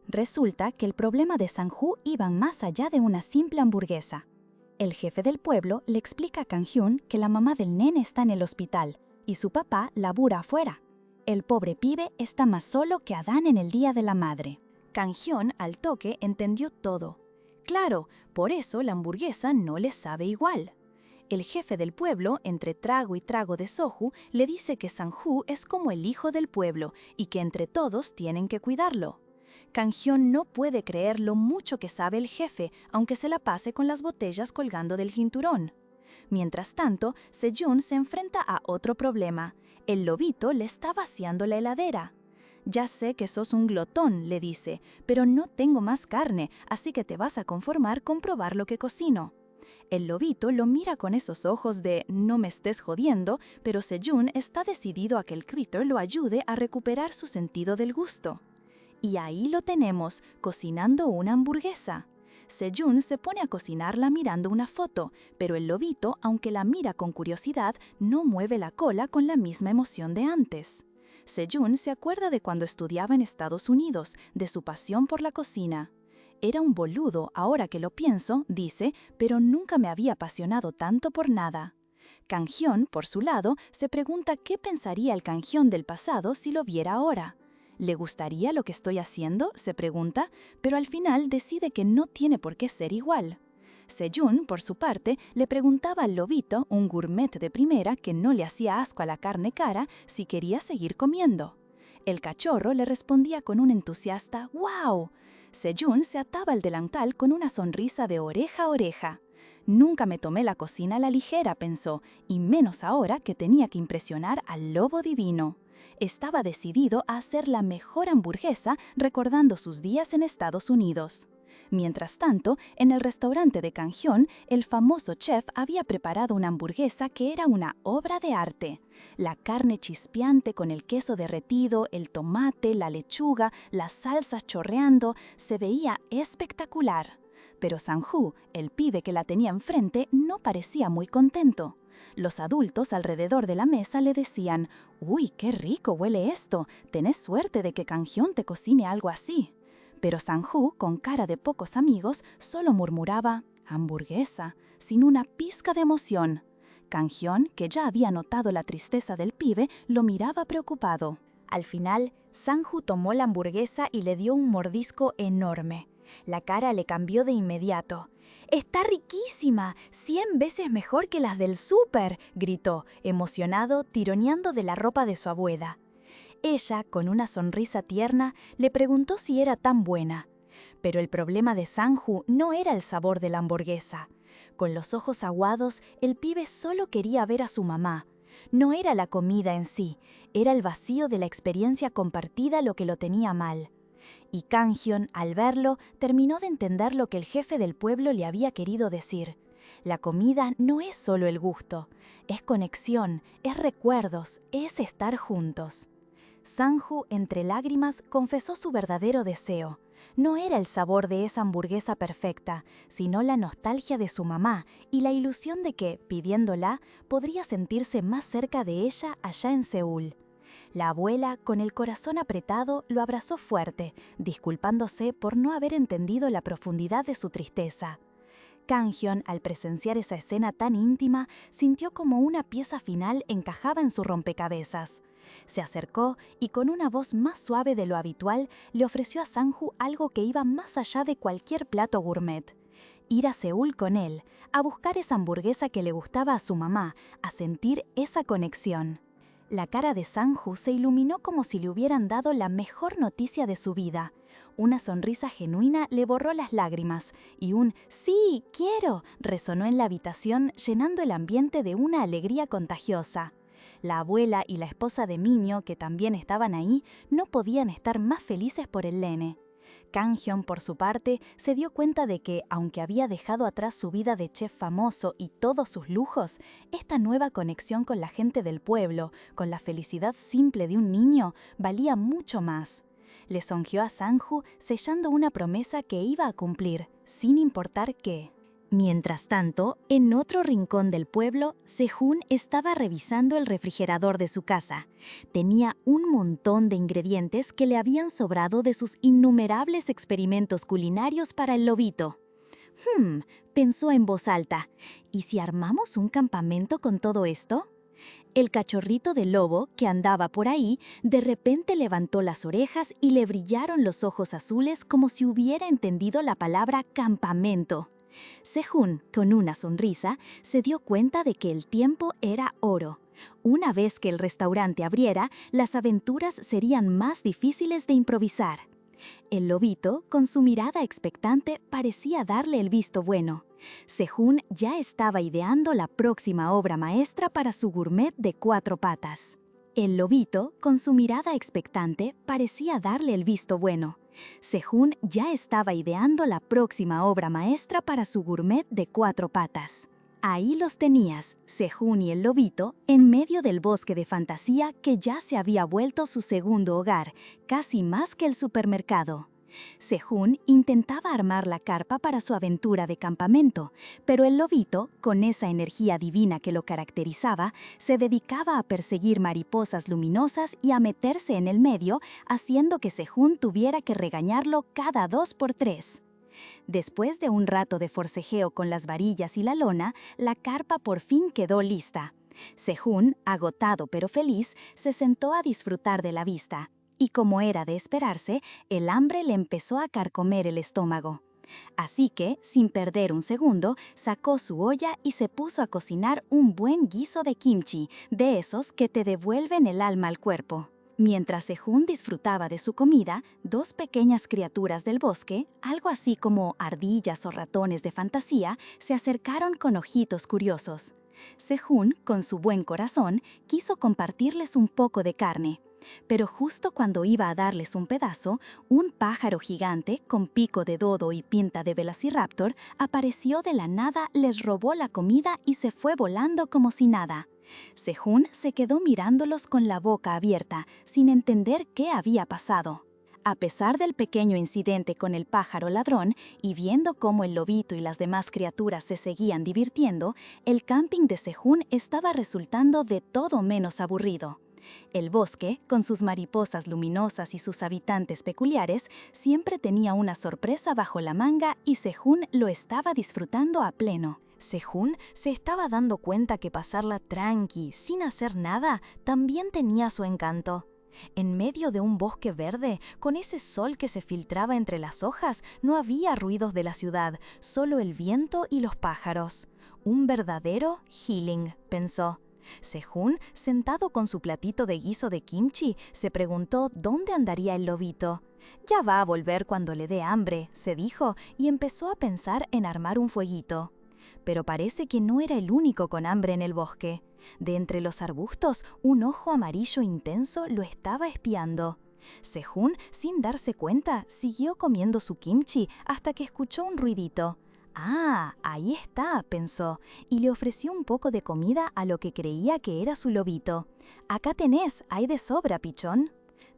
Resulta que el problema de Sang-hoo iba más allá de una simple hamburguesa. El jefe del pueblo le explica a Kang-hyun que la mamá del nene está en el hospital y su papá labura afuera. El pobre pibe está más solo que Adán en el Día de la Madre. Kang-hyun al toque entendió todo. Claro, por eso la hamburguesa no le sabe igual. El jefe del pueblo, entre trago y trago de soju, le dice que Sang-hoo es como el hijo del pueblo y que entre todos tienen que cuidarlo. Kang-hyun no puede creer lo mucho que sabe el jefe, aunque se la pase con las botellas colgando del cinturón. Mientras tanto, Sejun se enfrenta a otro problema. El lobito le está vaciando la heladera. «Ya sé que sos un glotón», le dice, «pero no tengo más carne, así que te vas a conformar con probar lo que cocino». El lobito lo mira con esos ojos de «no me estés jodiendo», pero Sejun está decidido a que el critter lo ayude a recuperar su sentido del gusto. Y ahí lo tenemos, cocinando una hamburguesa. Sejun se pone a cocinarla mirando una foto, pero el lobito, aunque la mira con curiosidad, no mueve la cola con la misma emoción de antes. Sejun se acuerda de cuando estudiaba en Estados Unidos, de su pasión por la cocina. «Era un boludo, ahora que lo pienso», dice, «pero nunca me había apasionado tanto por nada». Kang-hyun, por su lado, se pregunta qué pensaría el Kang-hyun del pasado si lo viera ahora. ¿Le gustaría lo que estoy haciendo?, se pregunta, pero al final decide que no tiene por qué ser igual. Sejun, por su parte, le preguntaba al lobito, un gourmet de primera que no le hacía asco a la carne cara, si quería seguir comiendo. El cachorro le respondía con un entusiasta «¡Wow!». Sejun se ataba el delantal con una sonrisa de oreja a oreja. «Nunca me tomé la cocina a la ligera», pensó, y menos ahora que tenía que impresionar al lobo divino. Estaba decidido a hacer la mejor hamburguesa recordando sus días en Estados Unidos. Mientras tanto, en el restaurante de Kang-hyun, el famoso chef había preparado una hamburguesa que era una obra de arte. La carne chispeante con el queso derretido, el tomate, la lechuga, las salsas chorreando, se veía espectacular. Pero Sang-hoo, el pibe que la tenía enfrente, no parecía muy contento. Los adultos alrededor de la mesa le decían: «Uy, qué rico huele esto, tenés suerte de que Kang-hyun te cocine algo así». Pero Sang-hoo, con cara de pocos amigos, solo murmuraba «hamburguesa», sin una pizca de emoción. Kang-hyun, que ya había notado la tristeza del pibe, lo miraba preocupado. Al final, Sang-hoo tomó la hamburguesa y le dio un mordisco enorme. La cara le cambió de inmediato. «¡Está riquísima! 100 veces mejor que las del súper», gritó, emocionado, tironeando de la ropa de su abuela. Ella, con una sonrisa tierna, le preguntó si era tan buena. Pero el problema de Sang-hoo no era el sabor de la hamburguesa. Con los ojos aguados, el pibe solo quería ver a su mamá. No era la comida en sí, era el vacío de la experiencia compartida lo que lo tenía mal. Y Kang-hyun, al verlo, terminó de entender lo que el jefe del pueblo le había querido decir. La comida no es solo el gusto, es conexión, es recuerdos, es estar juntos. Sang-hoo, entre lágrimas, confesó su verdadero deseo. No era el sabor de esa hamburguesa perfecta, sino la nostalgia de su mamá y la ilusión de que, pidiéndola, podría sentirse más cerca de ella allá en Seúl. La abuela, con el corazón apretado, lo abrazó fuerte, disculpándose por no haber entendido la profundidad de su tristeza. Kang-hyun, al presenciar esa escena tan íntima, sintió como una pieza final encajaba en su rompecabezas. Se acercó y con una voz más suave de lo habitual le ofreció a Sang-hoo algo que iba más allá de cualquier plato gourmet. Ir a Seúl con él, a buscar esa hamburguesa que le gustaba a su mamá, a sentir esa conexión. La cara de Sanju se iluminó como si le hubieran dado la mejor noticia de su vida. Una sonrisa genuina le borró las lágrimas y un «Sí, quiero» resonó en la habitación, llenando el ambiente de una alegría contagiosa. La abuela y la esposa de Minho, que también estaban ahí, no podían estar más felices por el nene. Kang-hyun, por su parte, se dio cuenta de que, aunque había dejado atrás su vida de chef famoso y todos sus lujos, esta nueva conexión con la gente del pueblo, con la felicidad simple de un niño, valía mucho más. Le sonrió a Sanju, sellando una promesa que iba a cumplir, sin importar qué. Mientras tanto, en otro rincón del pueblo, Sehun estaba revisando el refrigerador de su casa. Tenía un montón de ingredientes que le habían sobrado de sus innumerables experimentos culinarios para el lobito. Pensó en voz alta, ¿y si armamos un campamento con todo esto? El cachorrito de lobo, que andaba por ahí, de repente levantó las orejas y le brillaron los ojos azules como si hubiera entendido la palabra campamento. Sehun, con una sonrisa, se dio cuenta de que el tiempo era oro. Una vez que el restaurante abriera, las aventuras serían más difíciles de improvisar. El lobito, con su mirada expectante, parecía darle el visto bueno. Sehun ya estaba ideando la próxima obra maestra para su gourmet de 4 patas. El lobito, con su mirada expectante, parecía darle el visto bueno. Sehun ya estaba ideando la próxima obra maestra para su gourmet de 4 patas. Ahí los tenías, Sehun y el lobito, en medio del bosque de fantasía que ya se había vuelto su segundo hogar, casi más que el supermercado. Sehun intentaba armar la carpa para su aventura de campamento, pero el lobito, con esa energía divina que lo caracterizaba, se dedicaba a perseguir mariposas luminosas y a meterse en el medio, haciendo que Sehun tuviera que regañarlo cada 2 por 3. Después de un rato de forcejeo con las varillas y la lona, la carpa por fin quedó lista. Sehun, agotado pero feliz, se sentó a disfrutar de la vista. Y como era de esperarse, el hambre le empezó a carcomer el estómago. Así que, sin perder un segundo, sacó su olla y se puso a cocinar un buen guiso de kimchi, de esos que te devuelven el alma al cuerpo. Mientras Sehun disfrutaba de su comida, 2 pequeñas criaturas del bosque, algo así como ardillas o ratones de fantasía, se acercaron con ojitos curiosos. Sehun, con su buen corazón, quiso compartirles un poco de carne. Pero justo cuando iba a darles un pedazo, un pájaro gigante con pico de dodo y pinta de velociraptor apareció de la nada, les robó la comida y se fue volando como si nada. Sehun se quedó mirándolos con la boca abierta, sin entender qué había pasado. A pesar del pequeño incidente con el pájaro ladrón y viendo cómo el lobito y las demás criaturas se seguían divirtiendo, el camping de Sehun estaba resultando de todo menos aburrido. El bosque, con sus mariposas luminosas y sus habitantes peculiares, siempre tenía una sorpresa bajo la manga y Sehun lo estaba disfrutando a pleno. Sehun se estaba dando cuenta que pasarla tranqui, sin hacer nada, también tenía su encanto. En medio de un bosque verde, con ese sol que se filtraba entre las hojas, no había ruidos de la ciudad, solo el viento y los pájaros. Un verdadero healing, pensó. Sehun, sentado con su platito de guiso de kimchi, se preguntó dónde andaría el lobito. Ya va a volver cuando le dé hambre, se dijo, y empezó a pensar en armar un fueguito. Pero parece que no era el único con hambre en el bosque. De entre los arbustos, un ojo amarillo intenso lo estaba espiando. Sehun, sin darse cuenta, siguió comiendo su kimchi hasta que escuchó un ruidito. «Ah, ahí está», pensó, y le ofreció un poco de comida a lo que creía que era su lobito. «Acá tenés, hay de sobra, pichón».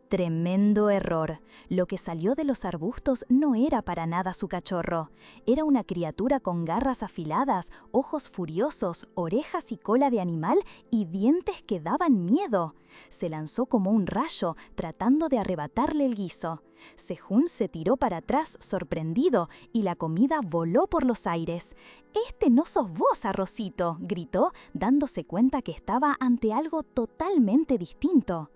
Tremendo error. Lo que salió de los arbustos no era para nada su cachorro. Era una criatura con garras afiladas, ojos furiosos, orejas y cola de animal y dientes que daban miedo. Se lanzó como un rayo, tratando de arrebatarle el guiso. Sehun se tiró para atrás, sorprendido, y la comida voló por los aires. «¡Este no sos vos, arrocito!», gritó, dándose cuenta que estaba ante algo totalmente distinto.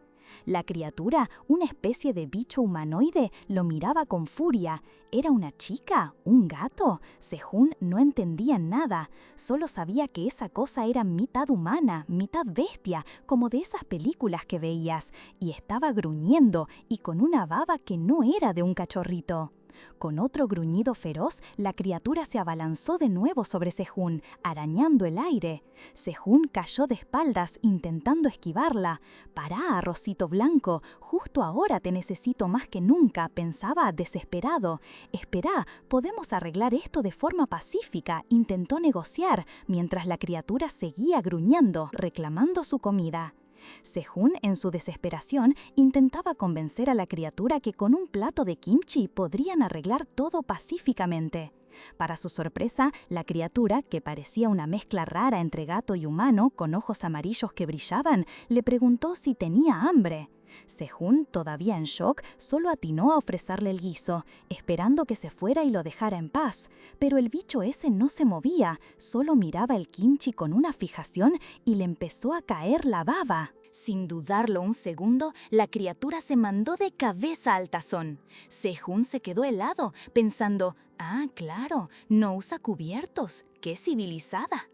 La criatura, una especie de bicho humanoide, lo miraba con furia. ¿Era una chica? ¿Un gato? Sehun no entendía nada. Solo sabía que esa cosa era mitad humana, mitad bestia, como de esas películas que veías, y estaba gruñendo y con una baba que no era de un cachorrito. Con otro gruñido feroz, la criatura se abalanzó de nuevo sobre Sehun, arañando el aire. Sehun cayó de espaldas intentando esquivarla. «Pará, arrocito blanco, justo ahora te necesito más que nunca», pensaba desesperado. «Esperá, podemos arreglar esto de forma pacífica», intentó negociar, mientras la criatura seguía gruñendo, reclamando su comida. Sehun, en su desesperación, intentaba convencer a la criatura que con un plato de kimchi podrían arreglar todo pacíficamente. Para su sorpresa, la criatura, que parecía una mezcla rara entre gato y humano, con ojos amarillos que brillaban, le preguntó si tenía hambre. Sehun, todavía en shock, solo atinó a ofrecerle el guiso, esperando que se fuera y lo dejara en paz. Pero el bicho ese no se movía, solo miraba el kimchi con una fijación y le empezó a caer la baba. Sin dudarlo un segundo, la criatura se mandó de cabeza al tazón. Sehun se quedó helado, pensando, «Ah, claro, no usa cubiertos, qué civilizada».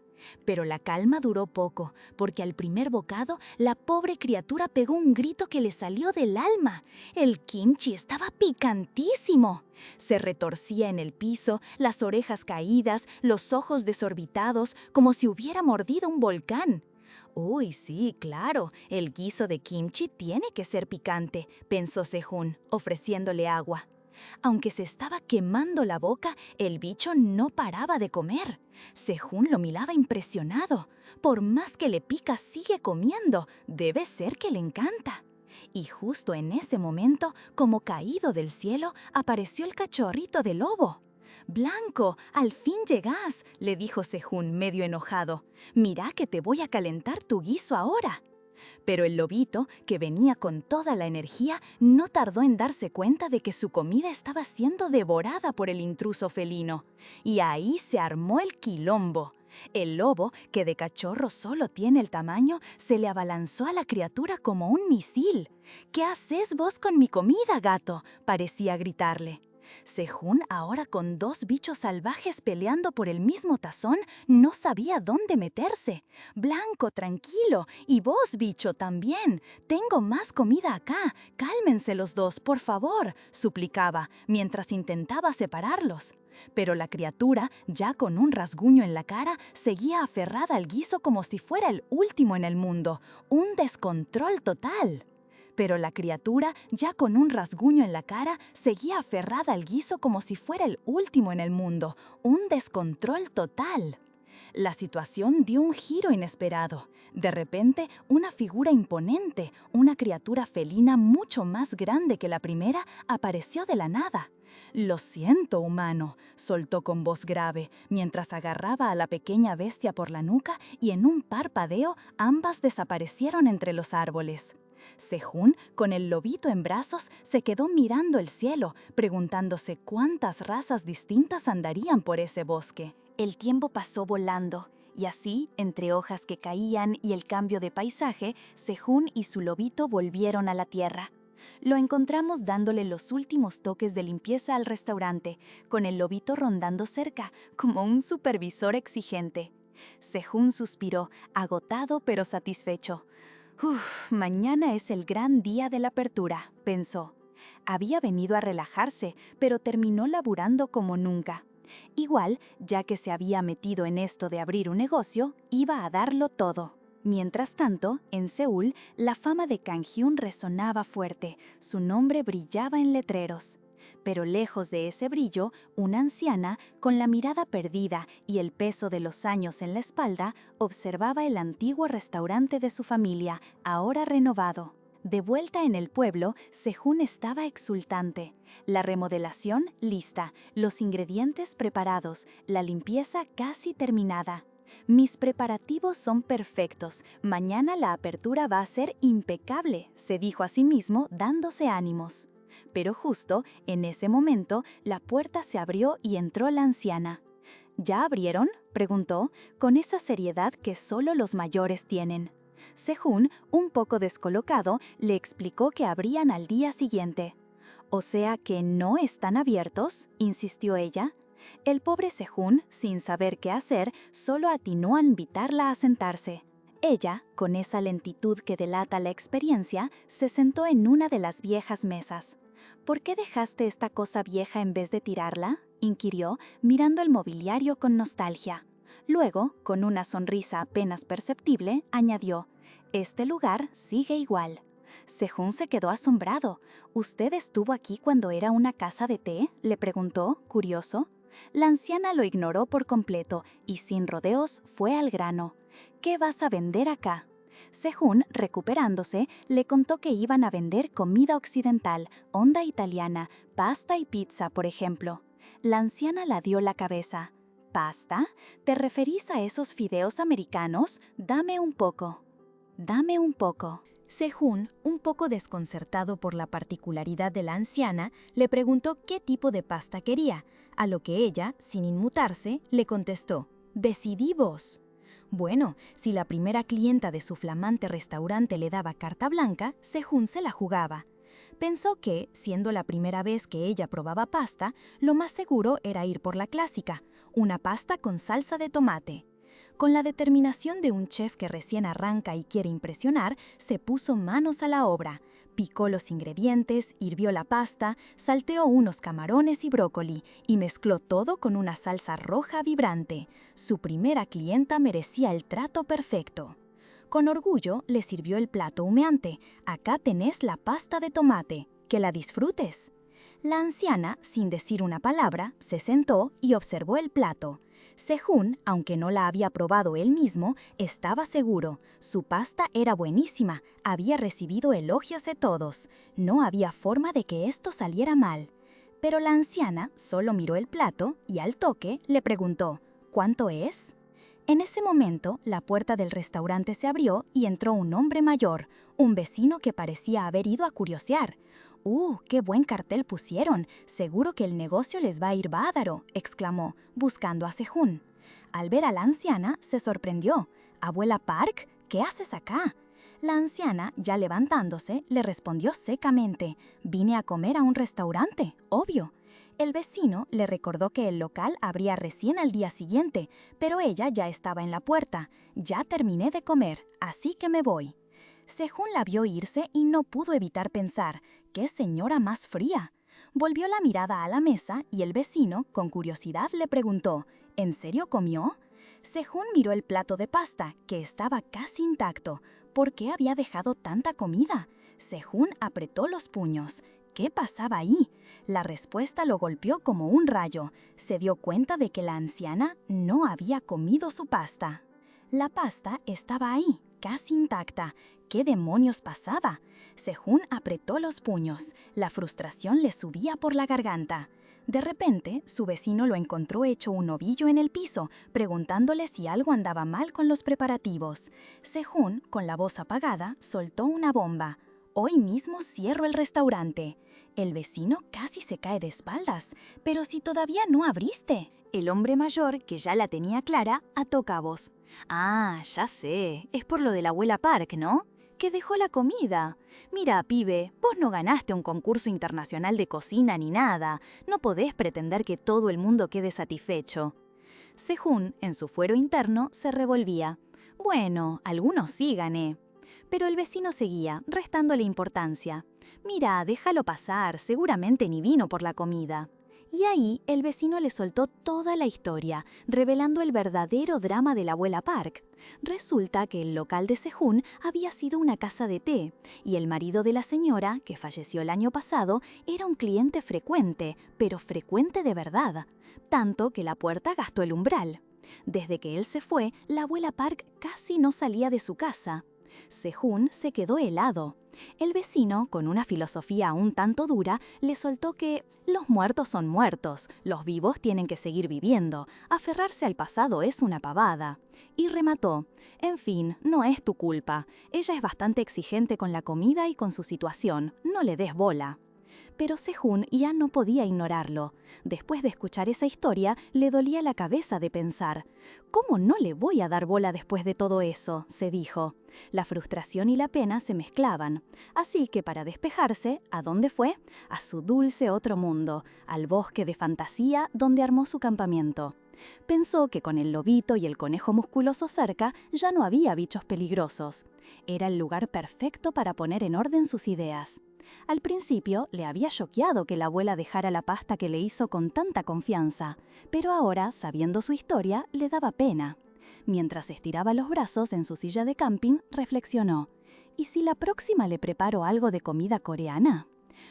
Pero la calma duró poco, porque al primer bocado la pobre criatura pegó un grito que le salió del alma. El kimchi estaba picantísimo. Se retorcía en el piso, las orejas caídas, los ojos desorbitados, como si hubiera mordido un volcán. «Uy, sí, claro, el guiso de kimchi tiene que ser picante», pensó Sehun, ofreciéndole agua. Aunque se estaba quemando la boca, el bicho no paraba de comer. Sehun lo miraba impresionado. Por más que le pica, sigue comiendo. Debe ser que le encanta. Y justo en ese momento, como caído del cielo, apareció el cachorrito de lobo. «Blanco, al fin llegás», le dijo Sehun medio enojado. «Mira que te voy a calentar tu guiso ahora». Pero el lobito, que venía con toda la energía, no tardó en darse cuenta de que su comida estaba siendo devorada por el intruso felino. Y ahí se armó el quilombo. El lobo, que de cachorro solo tiene el tamaño, se le abalanzó a la criatura como un misil. «¿Qué haces vos con mi comida, gato?», parecía gritarle. Sehun, ahora con dos bichos salvajes peleando por el mismo tazón, no sabía dónde meterse. «Blanco, tranquilo, y vos, bicho, también. Tengo más comida acá. Cálmense los dos, por favor», suplicaba, mientras intentaba separarlos. Pero la criatura, ya con un rasguño en la cara, seguía aferrada al guiso como si fuera el último en el mundo. Un descontrol total. Pero la criatura, ya con un rasguño en la cara, seguía aferrada al guiso como si fuera el último en el mundo. Un descontrol total. La situación dio un giro inesperado. De repente, una figura imponente, una criatura felina mucho más grande que la primera, apareció de la nada. «Lo siento, humano», soltó con voz grave, mientras agarraba a la pequeña bestia por la nuca y en un parpadeo ambas desaparecieron entre los árboles. Sehun, con el lobito en brazos, se quedó mirando el cielo, preguntándose cuántas razas distintas andarían por ese bosque. El tiempo pasó volando, y así, entre hojas que caían y el cambio de paisaje, Sehun y su lobito volvieron a la tierra. Lo encontramos dándole los últimos toques de limpieza al restaurante, con el lobito rondando cerca, como un supervisor exigente. Sehun suspiró, agotado pero satisfecho. Mañana es el gran día de la apertura», pensó. Había venido a relajarse, pero terminó laburando como nunca. Igual, ya que se había metido en esto de abrir un negocio, iba a darlo todo. Mientras tanto, en Seúl, la fama de Kang Hyun resonaba fuerte, su nombre brillaba en letreros. Pero lejos de ese brillo, una anciana, con la mirada perdida y el peso de los años en la espalda, observaba el antiguo restaurante de su familia, ahora renovado. De vuelta en el pueblo, Sehun estaba exultante. La remodelación lista, los ingredientes preparados, la limpieza casi terminada. «Mis preparativos son perfectos. Mañana la apertura va a ser impecable», se dijo a sí mismo, dándose ánimos. Pero justo en ese momento, la puerta se abrió y entró la anciana. «¿Ya abrieron?», preguntó, con esa seriedad que solo los mayores tienen. Sehun, un poco descolocado, le explicó que abrían al día siguiente. «¿O sea que no están abiertos?», insistió ella. El pobre Sehun, sin saber qué hacer, solo atinó a invitarla a sentarse. Ella, con esa lentitud que delata la experiencia, se sentó en una de las viejas mesas. «¿Por qué dejaste esta cosa vieja en vez de tirarla?», inquirió, mirando el mobiliario con nostalgia. Luego, con una sonrisa apenas perceptible, añadió: «Este lugar sigue igual». Sehun se quedó asombrado. «¿Usted estuvo aquí cuando era una casa de té?», le preguntó, curioso. La anciana lo ignoró por completo y sin rodeos fue al grano. «¿Qué vas a vender acá?». Sehun, recuperándose, le contó que iban a vender comida occidental, onda italiana, pasta y pizza, por ejemplo. La anciana la dio la cabeza. «¿Pasta? ¿Te referís a esos fideos americanos? Dame un poco». «Dame un poco». Sehun, un poco desconcertado por la particularidad de la anciana, le preguntó qué tipo de pasta quería, a lo que ella, sin inmutarse, le contestó: «Decidí vos». Bueno, si la primera clienta de su flamante restaurante le daba carta blanca, Sehun se la jugaba. Pensó que, siendo la primera vez que ella probaba pasta, lo más seguro era ir por la clásica, una pasta con salsa de tomate. Con la determinación de un chef que recién arranca y quiere impresionar, se puso manos a la obra. Picó los ingredientes, hirvió la pasta, salteó unos camarones y brócoli y mezcló todo con una salsa roja vibrante. Su primera clienta merecía el trato perfecto. Con orgullo le sirvió el plato humeante. «Acá tenés la pasta de tomate. ¡Que la disfrutes!». La anciana, sin decir una palabra, se sentó y observó el plato. Sehun, aunque no la había probado él mismo, estaba seguro. Su pasta era buenísima, había recibido elogios de todos. No había forma de que esto saliera mal. Pero la anciana solo miró el plato y al toque le preguntó: «¿Cuánto es?». En ese momento, la puerta del restaurante se abrió y entró un hombre mayor, un vecino que parecía haber ido a curiosear. «¡Qué buen cartel pusieron! Seguro que el negocio les va a ir bárbaro», exclamó, buscando a Sehun. Al ver a la anciana, se sorprendió. «Abuela Park, ¿qué haces acá?». La anciana, ya levantándose, le respondió secamente: «Vine a comer a un restaurante, obvio». El vecino le recordó que el local abría recién al día siguiente, pero ella ya estaba en la puerta. «Ya terminé de comer, así que me voy». Sehun la vio irse y no pudo evitar pensar: «¡Qué señora más fría!». Volvió la mirada a la mesa y el vecino, con curiosidad, le preguntó: «¿En serio comió?». Sehun miró el plato de pasta, que estaba casi intacto. ¿Por qué había dejado tanta comida? Sehun apretó los puños. ¿Qué pasaba ahí? La respuesta lo golpeó como un rayo. Se dio cuenta de que la anciana no había comido su pasta. La pasta estaba ahí, casi intacta. ¿Qué demonios pasaba? Sehun apretó los puños. La frustración le subía por la garganta. De repente, su vecino lo encontró hecho un ovillo en el piso, preguntándole si algo andaba mal con los preparativos. Sehun, con la voz apagada, soltó una bomba: «Hoy mismo cierro el restaurante». El vecino casi se cae de espaldas. «¡Pero si todavía no abriste!». El hombre mayor, que ya la tenía clara, ató cabos. «Ah, ya sé, es por lo de la abuela Park, ¿no? Que dejó la comida. Mira, pibe, vos no ganaste un concurso internacional de cocina ni nada. No podés pretender que todo el mundo quede satisfecho». Sehun, en su fuero interno, se revolvía. «Bueno, algunos sí gané». Pero el vecino seguía, restándole importancia. «Mira, déjalo pasar, seguramente ni vino por la comida». Y ahí el vecino le soltó toda la historia, revelando el verdadero drama de la abuela Park. Resulta que el local de Sehun había sido una casa de té, y el marido de la señora, que falleció el año pasado, era un cliente frecuente, pero frecuente de verdad, tanto que la puerta gastó el umbral. Desde que él se fue, la abuela Park casi no salía de su casa. Sehun se quedó helado. El vecino, con una filosofía un tanto dura, le soltó que los muertos son muertos, los vivos tienen que seguir viviendo, aferrarse al pasado es una pavada. Y remató: «En fin, no es tu culpa. Ella es bastante exigente con la comida y con su situación, no le des bola». Pero Sehun ya no podía ignorarlo. Después de escuchar esa historia, le dolía la cabeza de pensar. ¿Cómo no le voy a dar bola después de todo eso?, se dijo. La frustración y la pena se mezclaban. Así que para despejarse, ¿a dónde fue? A su dulce otro mundo, al bosque de fantasía donde armó su campamento. Pensó que con el lobito y el conejo musculoso cerca ya no había bichos peligrosos. Era el lugar perfecto para poner en orden sus ideas. Al principio le había choqueado que la abuela dejara la pasta que le hizo con tanta confianza, pero ahora, sabiendo su historia, le daba pena. Mientras estiraba los brazos en su silla de camping, reflexionó: ¿y si la próxima le preparo algo de comida coreana?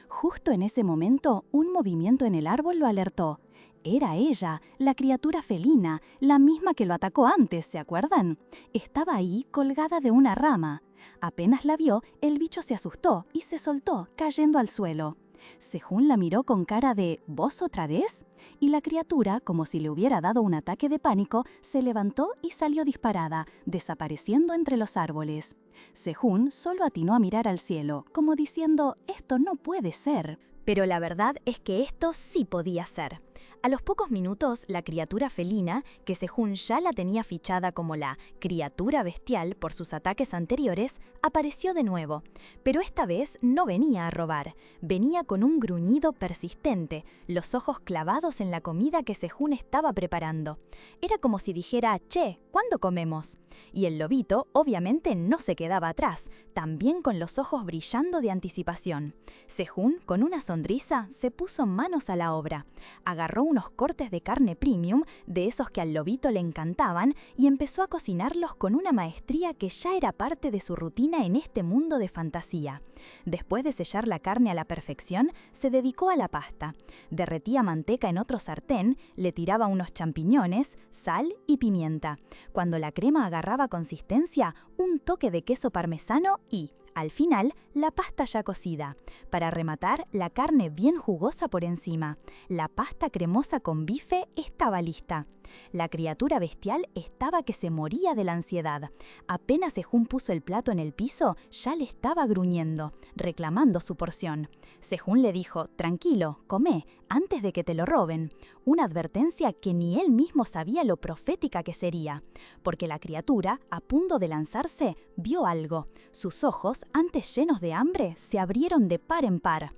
Justo en ese momento, un movimiento en el árbol lo alertó. Era ella, la criatura felina, la misma que lo atacó antes, ¿se acuerdan? Estaba ahí colgada de una rama. Apenas la vio, el bicho se asustó y se soltó, cayendo al suelo. Sehun la miró con cara de ¿vos otra vez? Y la criatura, como si le hubiera dado un ataque de pánico, se levantó y salió disparada, desapareciendo entre los árboles. Sehun solo atinó a mirar al cielo, como diciendo, esto no puede ser. Pero la verdad es que esto sí podía ser. A los pocos minutos, la criatura felina, que Sehun ya la tenía fichada como la criatura bestial por sus ataques anteriores, apareció de nuevo. Pero esta vez no venía a robar, venía con un gruñido persistente, los ojos clavados en la comida que Sehun estaba preparando. Era como si dijera, «Che, ¿cuándo comemos?». Y el lobito obviamente no se quedaba atrás, también con los ojos brillando de anticipación. Sehun, con una sonrisa, se puso manos a la obra. Agarró unos cortes de carne premium, de esos que al lobito le encantaban, y empezó a cocinarlos con una maestría que ya era parte de su rutina en este mundo de fantasía. Después de sellar la carne a la perfección, se dedicó a la pasta. Derretía manteca en otro sartén, le tiraba unos champiñones, sal y pimienta. Cuando la crema agarraba consistencia, un toque de queso parmesano y, al final, la pasta ya cocida. Para rematar, la carne bien jugosa por encima. La pasta cremosa con bife estaba lista. La criatura bestial estaba que se moría de la ansiedad. Apenas Sehun puso el plato en el piso, ya le estaba gruñendo, reclamando su porción. Sehun le dijo, tranquilo, comé, antes de que te lo roben. Una advertencia que ni él mismo sabía lo profética que sería. Porque la criatura, a punto de lanzarse, vio algo. Sus ojos, antes llenos de hambre, se abrieron de par en par.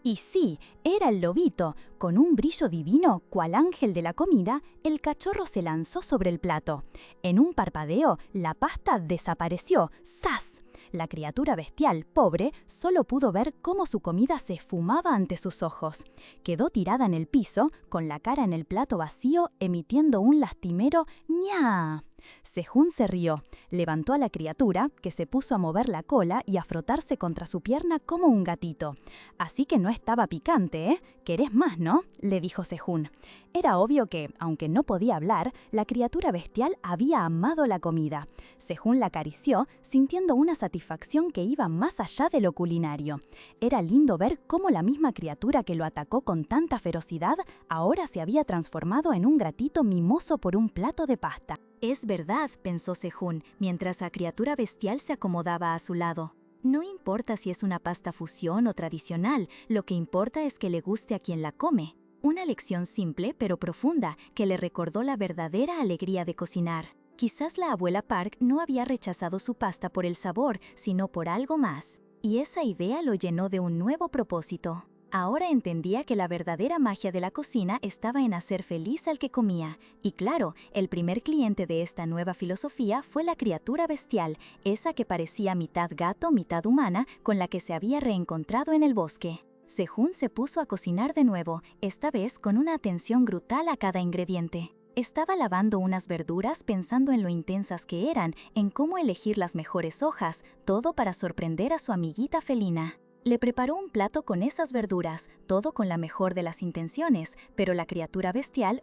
Y sí, era el lobito. Con un brillo divino, cual ángel de la comida, el cachorro se lanzó sobre el plato. En un parpadeo, la pasta desapareció. ¡Zas! La criatura bestial, pobre, solo pudo ver cómo su comida se esfumaba ante sus ojos. Quedó tirada en el piso, con la cara en el plato vacío, emitiendo un lastimero «ña». Sehun se rió, levantó a la criatura, que se puso a mover la cola y a frotarse contra su pierna como un gatito. «Así que no estaba picante, ¿eh? ¿Querés más, no?», le dijo Sehun. Era obvio que, aunque no podía hablar, la criatura bestial había amado la comida. Sehun la acarició, sintiendo una satisfacción que iba más allá de lo culinario. Era lindo ver cómo la misma criatura que lo atacó con tanta ferocidad ahora se había transformado en un gatito mimoso por un plato de pasta. Es verdad, pensó Sehun, mientras la criatura bestial se acomodaba a su lado. No importa si es una pasta fusión o tradicional, lo que importa es que le guste a quien la come. Una lección simple pero profunda que le recordó la verdadera alegría de cocinar. Quizás la abuela Park no había rechazado su pasta por el sabor, sino por algo más. Y esa idea lo llenó de un nuevo propósito. Ahora entendía que la verdadera magia de la cocina estaba en hacer feliz al que comía. Y claro, el primer cliente de esta nueva filosofía fue la criatura bestial, esa que parecía mitad gato, mitad humana, con la que se había reencontrado en el bosque. Sehun se puso a cocinar de nuevo, esta vez con una atención brutal a cada ingrediente. Estaba lavando unas verduras pensando en lo intensas que eran, en cómo elegir las mejores hojas, todo para sorprender a su amiguita felina. Le preparó un plato con esas verduras, todo con la mejor de las intenciones, pero la criatura bestial,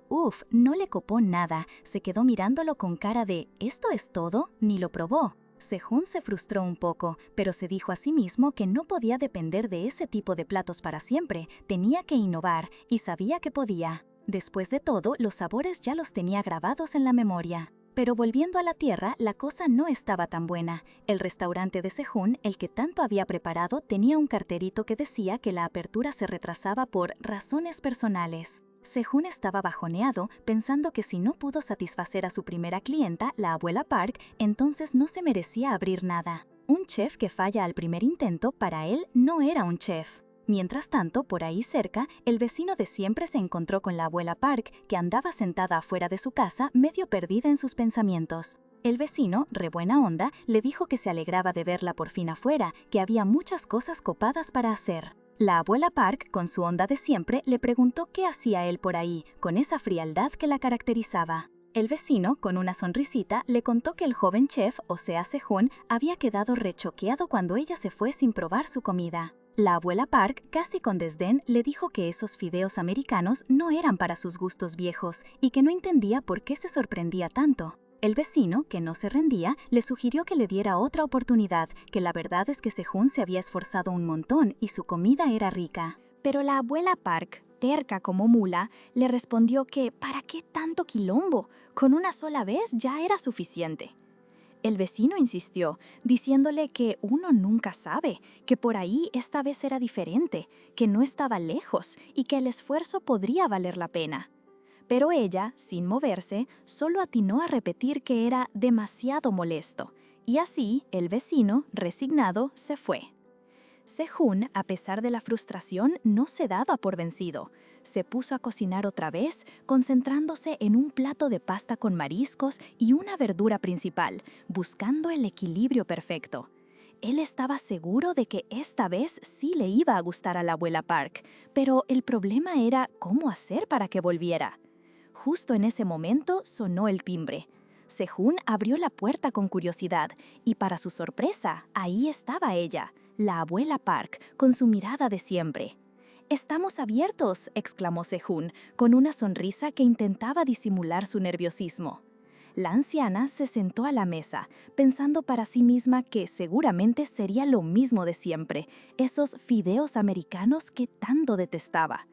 no le copó nada, se quedó mirándolo con cara de ¿esto es todo? Ni lo probó. Sehun se frustró un poco, pero se dijo a sí mismo que no podía depender de ese tipo de platos para siempre, tenía que innovar, y sabía que podía. Después de todo, los sabores ya los tenía grabados en la memoria. Pero volviendo a la Tierra, la cosa no estaba tan buena. El restaurante de Sehun, el que tanto había preparado, tenía un cartelito que decía que la apertura se retrasaba por razones personales. Sehun estaba bajoneado, pensando que si no pudo satisfacer a su primera clienta, la abuela Park, entonces no se merecía abrir nada. Un chef que falla al primer intento, para él, no era un chef. Mientras tanto, por ahí cerca, el vecino de siempre se encontró con la abuela Park, que andaba sentada afuera de su casa, medio perdida en sus pensamientos. El vecino, re buena onda, le dijo que se alegraba de verla por fin afuera, que había muchas cosas copadas para hacer. La abuela Park, con su onda de siempre, le preguntó qué hacía él por ahí, con esa frialdad que la caracterizaba. El vecino, con una sonrisita, le contó que el joven chef, o sea Sehun, había quedado rechoqueado cuando ella se fue sin probar su comida. La abuela Park, casi con desdén, le dijo que esos fideos americanos no eran para sus gustos viejos y que no entendía por qué se sorprendía tanto. El vecino, que no se rendía, le sugirió que le diera otra oportunidad, que la verdad es que Sehun se había esforzado un montón y su comida era rica. Pero la abuela Park, terca como mula, le respondió que ¿para qué tanto quilombo? Con una sola vez ya era suficiente. El vecino insistió, diciéndole que uno nunca sabe, que por ahí esta vez era diferente, que no estaba lejos y que el esfuerzo podría valer la pena. Pero ella, sin moverse, solo atinó a repetir que era demasiado molesto, y así el vecino, resignado, se fue. Sehun, a pesar de la frustración, no se daba por vencido. Se puso a cocinar otra vez, concentrándose en un plato de pasta con mariscos y una verdura principal, buscando el equilibrio perfecto. Él estaba seguro de que esta vez sí le iba a gustar a la abuela Park, pero el problema era cómo hacer para que volviera. Justo en ese momento sonó el timbre. Sehun abrió la puerta con curiosidad y, para su sorpresa, ahí estaba ella, la abuela Park, con su mirada de siempre. «¡Estamos abiertos!», exclamó Sehun, con una sonrisa que intentaba disimular su nerviosismo. La anciana se sentó a la mesa, pensando para sí misma que seguramente sería lo mismo de siempre, esos fideos americanos que tanto detestaba.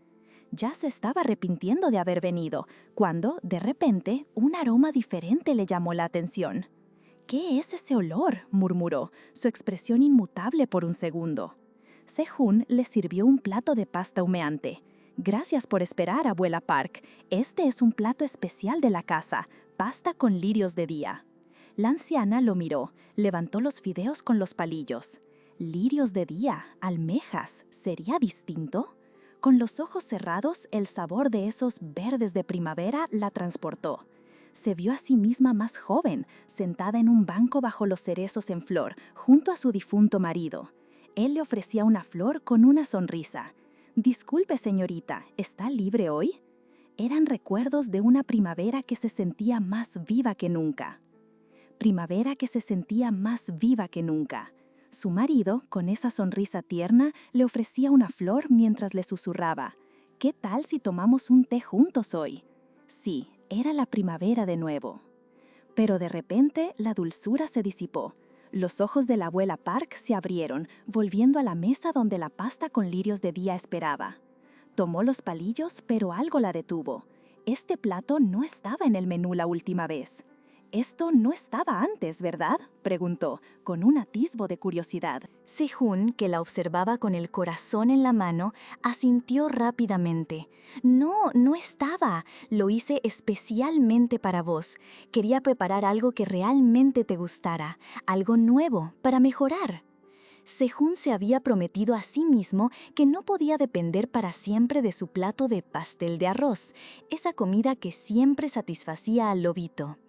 Ya se estaba arrepintiendo de haber venido, cuando, de repente, un aroma diferente le llamó la atención. «¿Qué es ese olor?», murmuró, su expresión inmutable por un segundo. Sehun le sirvió un plato de pasta humeante. «Gracias por esperar, abuela Park. Este es un plato especial de la casa, pasta con lirios de día». La anciana lo miró, levantó los fideos con los palillos. «Lirios de día, almejas, ¿sería distinto?». Con los ojos cerrados, el sabor de esos verdes de primavera la transportó. Se vio a sí misma más joven, sentada en un banco bajo los cerezos en flor, junto a su difunto marido. Él le ofrecía una flor con una sonrisa. «Disculpe, señorita, ¿está libre hoy?». Eran recuerdos de una primavera que se sentía más viva que nunca. Primavera que se sentía más viva que nunca. Su marido, con esa sonrisa tierna, le ofrecía una flor mientras le susurraba: «¿Qué tal si tomamos un té juntos hoy?». Sí, era la primavera de nuevo. Pero de repente la dulzura se disipó. Los ojos de la abuela Park se abrieron, volviendo a la mesa donde la pasta con lirios de día esperaba. Tomó los palillos, pero algo la detuvo. Este plato no estaba en el menú la última vez. «Esto no estaba antes, ¿verdad?», preguntó, con un atisbo de curiosidad. Sehun, que la observaba con el corazón en la mano, asintió rápidamente. «No, no estaba. Lo hice especialmente para vos. Quería preparar algo que realmente te gustara, algo nuevo, para mejorar». Sehun se había prometido a sí mismo que no podía depender para siempre de su plato de pastel de arroz, esa comida que siempre satisfacía al lobito.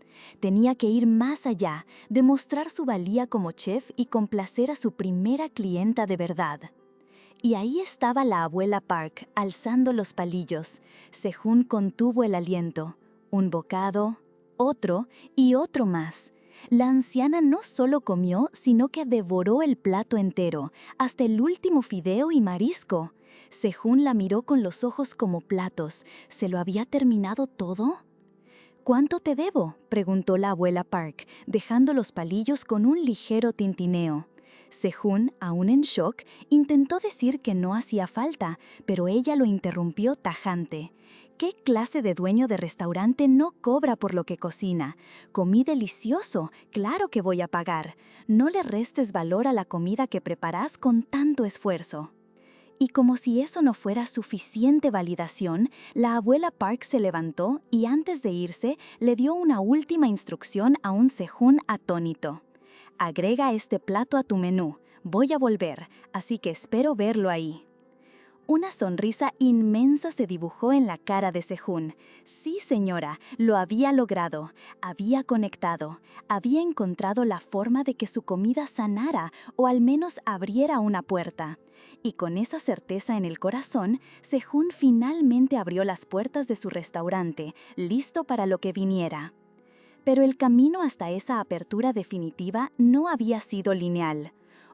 Tenía que ir más allá, demostrar su valía como chef y complacer a su primera clienta de verdad. Y ahí estaba la abuela Park, alzando los palillos. Sehun contuvo el aliento. Un bocado, otro y otro más. La anciana no solo comió, sino que devoró el plato entero, hasta el último fideo y marisco. Sehun la miró con los ojos como platos. ¿Se lo había terminado todo? «¿Cuánto te debo?», preguntó la abuela Park, dejando los palillos con un ligero tintineo. Sehun, aún en shock, intentó decir que no hacía falta, pero ella lo interrumpió tajante. ¿Qué clase de dueño de restaurante no cobra por lo que cocina? Comí delicioso, claro que voy a pagar. No le restes valor a la comida que preparas con tanto esfuerzo. Y como si eso no fuera suficiente validación, la abuela Park se levantó y antes de irse le dio una última instrucción a un Sehun atónito. Agrega este plato a tu menú. Voy a volver, así que espero verlo ahí. Una sonrisa inmensa se dibujó en la cara de Sehun. Sí, señora, lo había logrado. Había conectado. Había encontrado la forma de que su comida sanara o al menos abriera una puerta. Y con esa certeza en el corazón, Sehun finalmente abrió las puertas de su restaurante, listo para lo que viniera. Pero el camino hasta esa apertura definitiva no había sido lineal.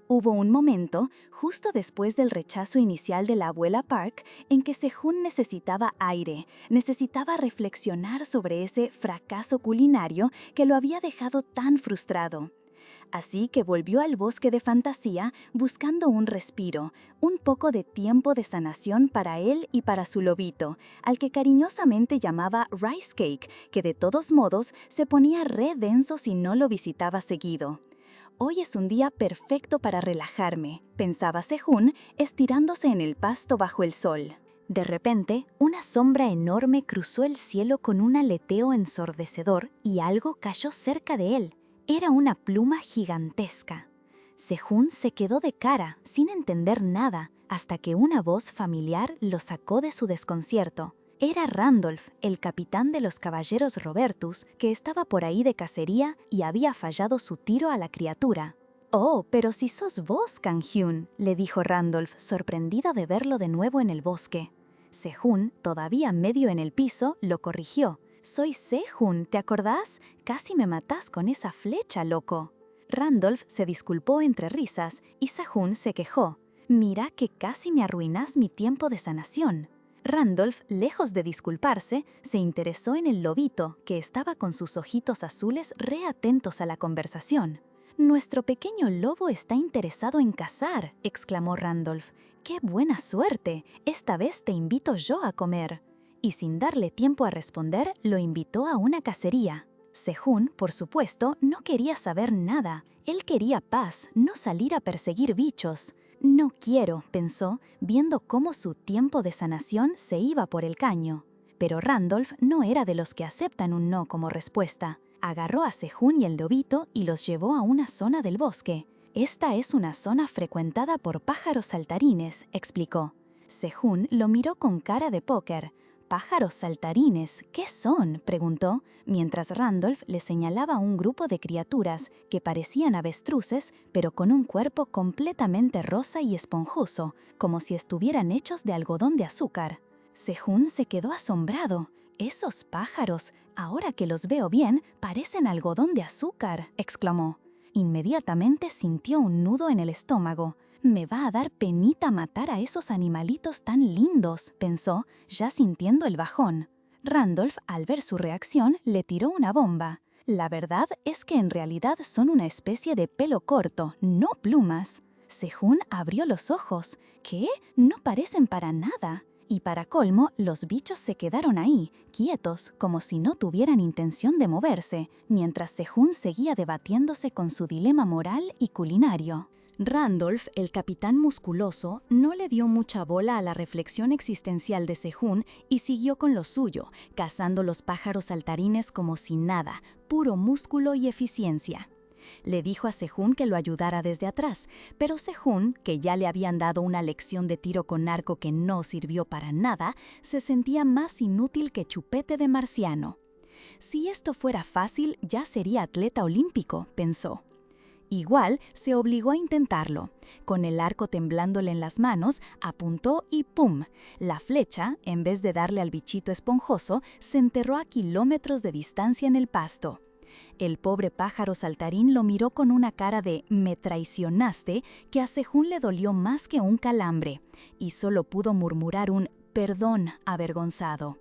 Hubo un momento, justo después del rechazo inicial de la abuela Park, en que Sehun necesitaba aire, necesitaba reflexionar sobre ese fracaso culinario que lo había dejado tan frustrado. Así que volvió al bosque de fantasía buscando un respiro, un poco de tiempo de sanación para él y para su lobito, al que cariñosamente llamaba Rice Cake, que de todos modos se ponía re denso si no lo visitaba seguido. Hoy es un día perfecto para relajarme, pensaba Sehun, estirándose en el pasto bajo el sol. De repente, una sombra enorme cruzó el cielo con un aleteo ensordecedor y algo cayó cerca de él. Era una pluma gigantesca. Sehun se quedó de cara, sin entender nada, hasta que una voz familiar lo sacó de su desconcierto. Era Randolph, el capitán de los caballeros Robertus, que estaba por ahí de cacería y había fallado su tiro a la criatura. «Oh, pero si sos vos, Kang-hyun», le dijo Randolph, sorprendida de verlo de nuevo en el bosque. Sehun, todavía medio en el piso, lo corrigió. «Soy Sehun, ¿te acordás? Casi me matás con esa flecha, loco». Randolph se disculpó entre risas y Sehun se quejó. «Mira que casi me arruinás mi tiempo de sanación». Randolph, lejos de disculparse, se interesó en el lobito, que estaba con sus ojitos azules reatentos a la conversación. «Nuestro pequeño lobo está interesado en cazar», exclamó Randolph. «¡Qué buena suerte! Esta vez te invito yo a comer». Y sin darle tiempo a responder, lo invitó a una cacería. Sehun, por supuesto, no quería saber nada. Él quería paz, no salir a perseguir bichos. «No quiero», pensó, viendo cómo su tiempo de sanación se iba por el caño. Pero Randolph no era de los que aceptan un no como respuesta. Agarró a Sehun y el lobito y los llevó a una zona del bosque. «Esta es una zona frecuentada por pájaros saltarines», explicó. Sehun lo miró con cara de póker. «¿Pájaros saltarines? ¿Qué son?», preguntó, mientras Randolph le señalaba a un grupo de criaturas que parecían avestruces, pero con un cuerpo completamente rosa y esponjoso, como si estuvieran hechos de algodón de azúcar. Sehun se quedó asombrado. «Esos pájaros, ahora que los veo bien, parecen algodón de azúcar», exclamó. Inmediatamente sintió un nudo en el estómago. «Me va a dar penita matar a esos animalitos tan lindos», pensó, ya sintiendo el bajón. Randolph, al ver su reacción, le tiró una bomba. «La verdad es que en realidad son una especie de pelo corto, no plumas». Sehun abrió los ojos. «¿Qué? No parecen para nada». Y para colmo, los bichos se quedaron ahí, quietos, como si no tuvieran intención de moverse, mientras Sehun seguía debatiéndose con su dilema moral y culinario. Randolph, el capitán musculoso, no le dio mucha bola a la reflexión existencial de Sehun y siguió con lo suyo, cazando los pájaros saltarines como si nada, puro músculo y eficiencia. Le dijo a Sehun que lo ayudara desde atrás, pero Sehun, que ya le habían dado una lección de tiro con arco que no sirvió para nada, se sentía más inútil que chupete de marciano. Si esto fuera fácil, ya sería atleta olímpico, pensó. Igual se obligó a intentarlo. Con el arco temblándole en las manos, apuntó y ¡pum! La flecha, en vez de darle al bichito esponjoso, se enterró a kilómetros de distancia en el pasto. El pobre pájaro saltarín lo miró con una cara de «me traicionaste» que a Sehun le dolió más que un calambre, y solo pudo murmurar un «perdón» avergonzado.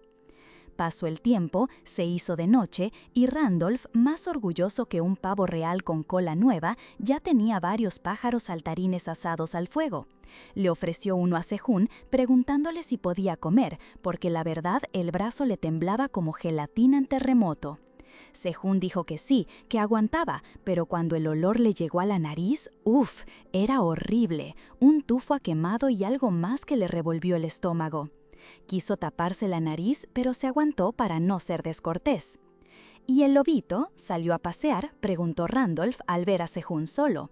Pasó el tiempo, se hizo de noche y Randolph, más orgulloso que un pavo real con cola nueva, ya tenía varios pájaros saltarines asados al fuego. Le ofreció uno a Sejún preguntándole si podía comer, porque la verdad el brazo le temblaba como gelatina en terremoto. Sejún dijo que sí, que aguantaba, pero cuando el olor le llegó a la nariz, ¡uf!, era horrible, un tufo a quemado y algo más que le revolvió el estómago. Quiso taparse la nariz, pero se aguantó para no ser descortés. ¿Y el lobito salió a pasear?, preguntó Randolph al ver a Sejún solo.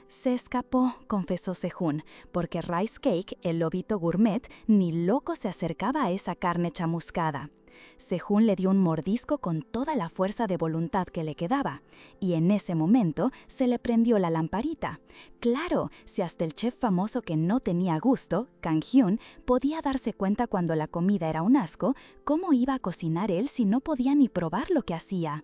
Se escapó, confesó Sejún, porque Rice Cake, el lobito gourmet, ni loco se acercaba a esa carne chamuscada. Sejún le dio un mordisco con toda la fuerza de voluntad que le quedaba, y en ese momento se le prendió la lamparita. Claro, si hasta el chef famoso que no tenía gusto, Kang Hyun, podía darse cuenta cuando la comida era un asco, ¿cómo iba a cocinar él si no podía ni probar lo que hacía?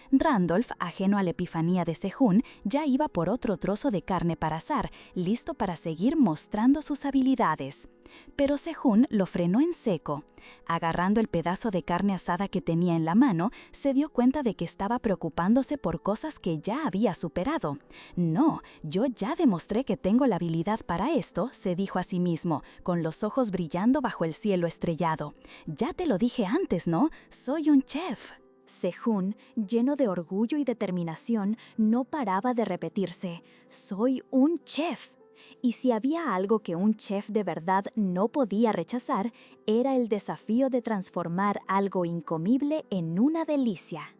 Randolph, ajeno a la epifanía de Sejún, ya iba por otro trozo de carne para asar, listo para seguir mostrando sus habilidades. Pero Sejún lo frenó en seco. Agarrando el pedazo de carne asada que tenía en la mano, se dio cuenta de que estaba preocupándose por cosas que ya había superado. No, yo ya demostré que tengo la habilidad para esto, se dijo a sí mismo, con los ojos brillando bajo el cielo estrellado. Ya te lo dije antes, ¿no? Soy un chef. Sejún, lleno de orgullo y determinación, no paraba de repetirse: «Soy un chef». Y si había algo que un chef de verdad no podía rechazar, era el desafío de transformar algo incomible en una delicia.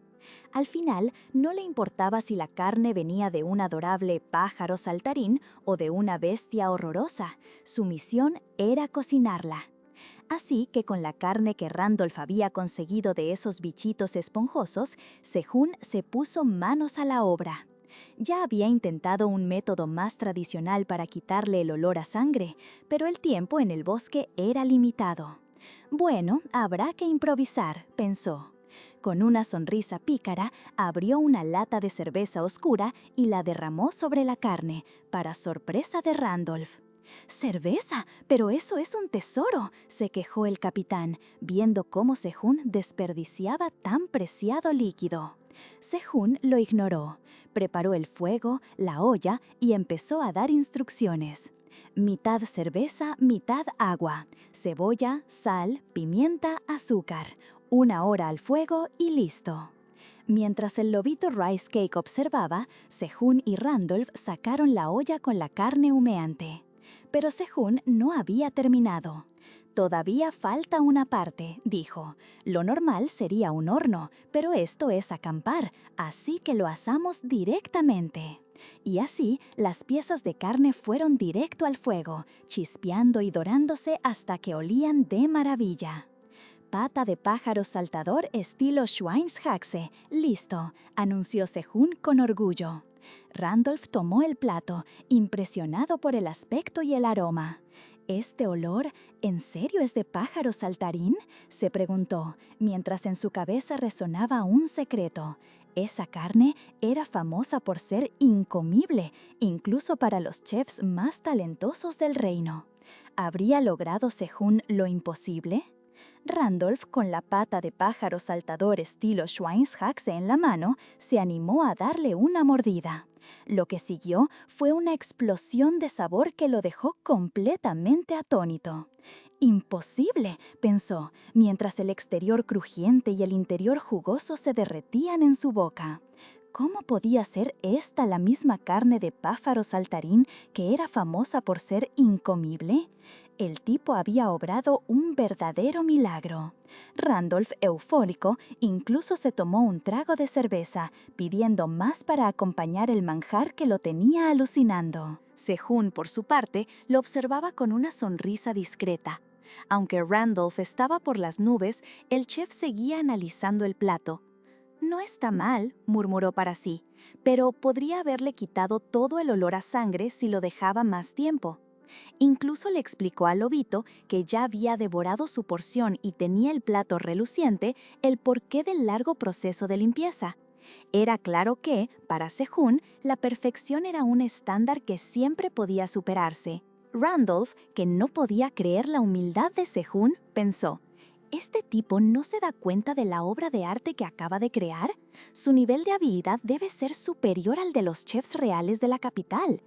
Al final, no le importaba si la carne venía de un adorable pájaro saltarín o de una bestia horrorosa. Su misión era cocinarla. Así que con la carne que Randolph había conseguido de esos bichitos esponjosos, Sejún se puso manos a la obra. Ya había intentado un método más tradicional para quitarle el olor a sangre, pero el tiempo en el bosque era limitado. Bueno, habrá que improvisar, pensó. Con una sonrisa pícara, abrió una lata de cerveza oscura y la derramó sobre la carne, para sorpresa de Randolph. «¡Cerveza! ¡Pero eso es un tesoro!», se quejó el capitán, viendo cómo Sejún desperdiciaba tan preciado líquido. Sejún lo ignoró, preparó el fuego, la olla y empezó a dar instrucciones. Mitad cerveza, mitad agua, cebolla, sal, pimienta, azúcar, 1 hora al fuego y listo. Mientras el lobito Rice Cake observaba, Sejún y Randolph sacaron la olla con la carne humeante. Pero Sejún no había terminado. «Todavía falta una parte», dijo. «Lo normal sería un horno, pero esto es acampar, así que lo asamos directamente». Y así, las piezas de carne fueron directo al fuego, chispeando y dorándose hasta que olían de maravilla. «Pata de pájaro saltador estilo Schweinshaxe, listo», anunció Sejún con orgullo. Randolph tomó el plato, impresionado por el aspecto y el aroma. «¿Este olor, en serio es de pájaro saltarín?», se preguntó, mientras en su cabeza resonaba un secreto. Esa carne era famosa por ser incomible, incluso para los chefs más talentosos del reino. ¿Habría logrado Sejún lo imposible? Randolph, con la pata de pájaro saltador estilo Schweinshaxe en la mano, se animó a darle una mordida. Lo que siguió fue una explosión de sabor que lo dejó completamente atónito. «Imposible», pensó, mientras el exterior crujiente y el interior jugoso se derretían en su boca. ¿Cómo podía ser esta la misma carne de pájaro saltarín que era famosa por ser incomible? El tipo había obrado un verdadero milagro. Randolph, eufórico, incluso se tomó un trago de cerveza, pidiendo más para acompañar el manjar que lo tenía alucinando. Sejún, por su parte, lo observaba con una sonrisa discreta. Aunque Randolph estaba por las nubes, el chef seguía analizando el plato. «No está mal», murmuró para sí, «pero podría haberle quitado todo el olor a sangre si lo dejaba más tiempo». Incluso le explicó al lobito, que ya había devorado su porción y tenía el plato reluciente, el porqué del largo proceso de limpieza. Era claro que, para Sejún, la perfección era un estándar que siempre podía superarse. Randolph, que no podía creer la humildad de Sejún, pensó: ¿Este tipo no se da cuenta de la obra de arte que acaba de crear? Su nivel de habilidad debe ser superior al de los chefs reales de la capital.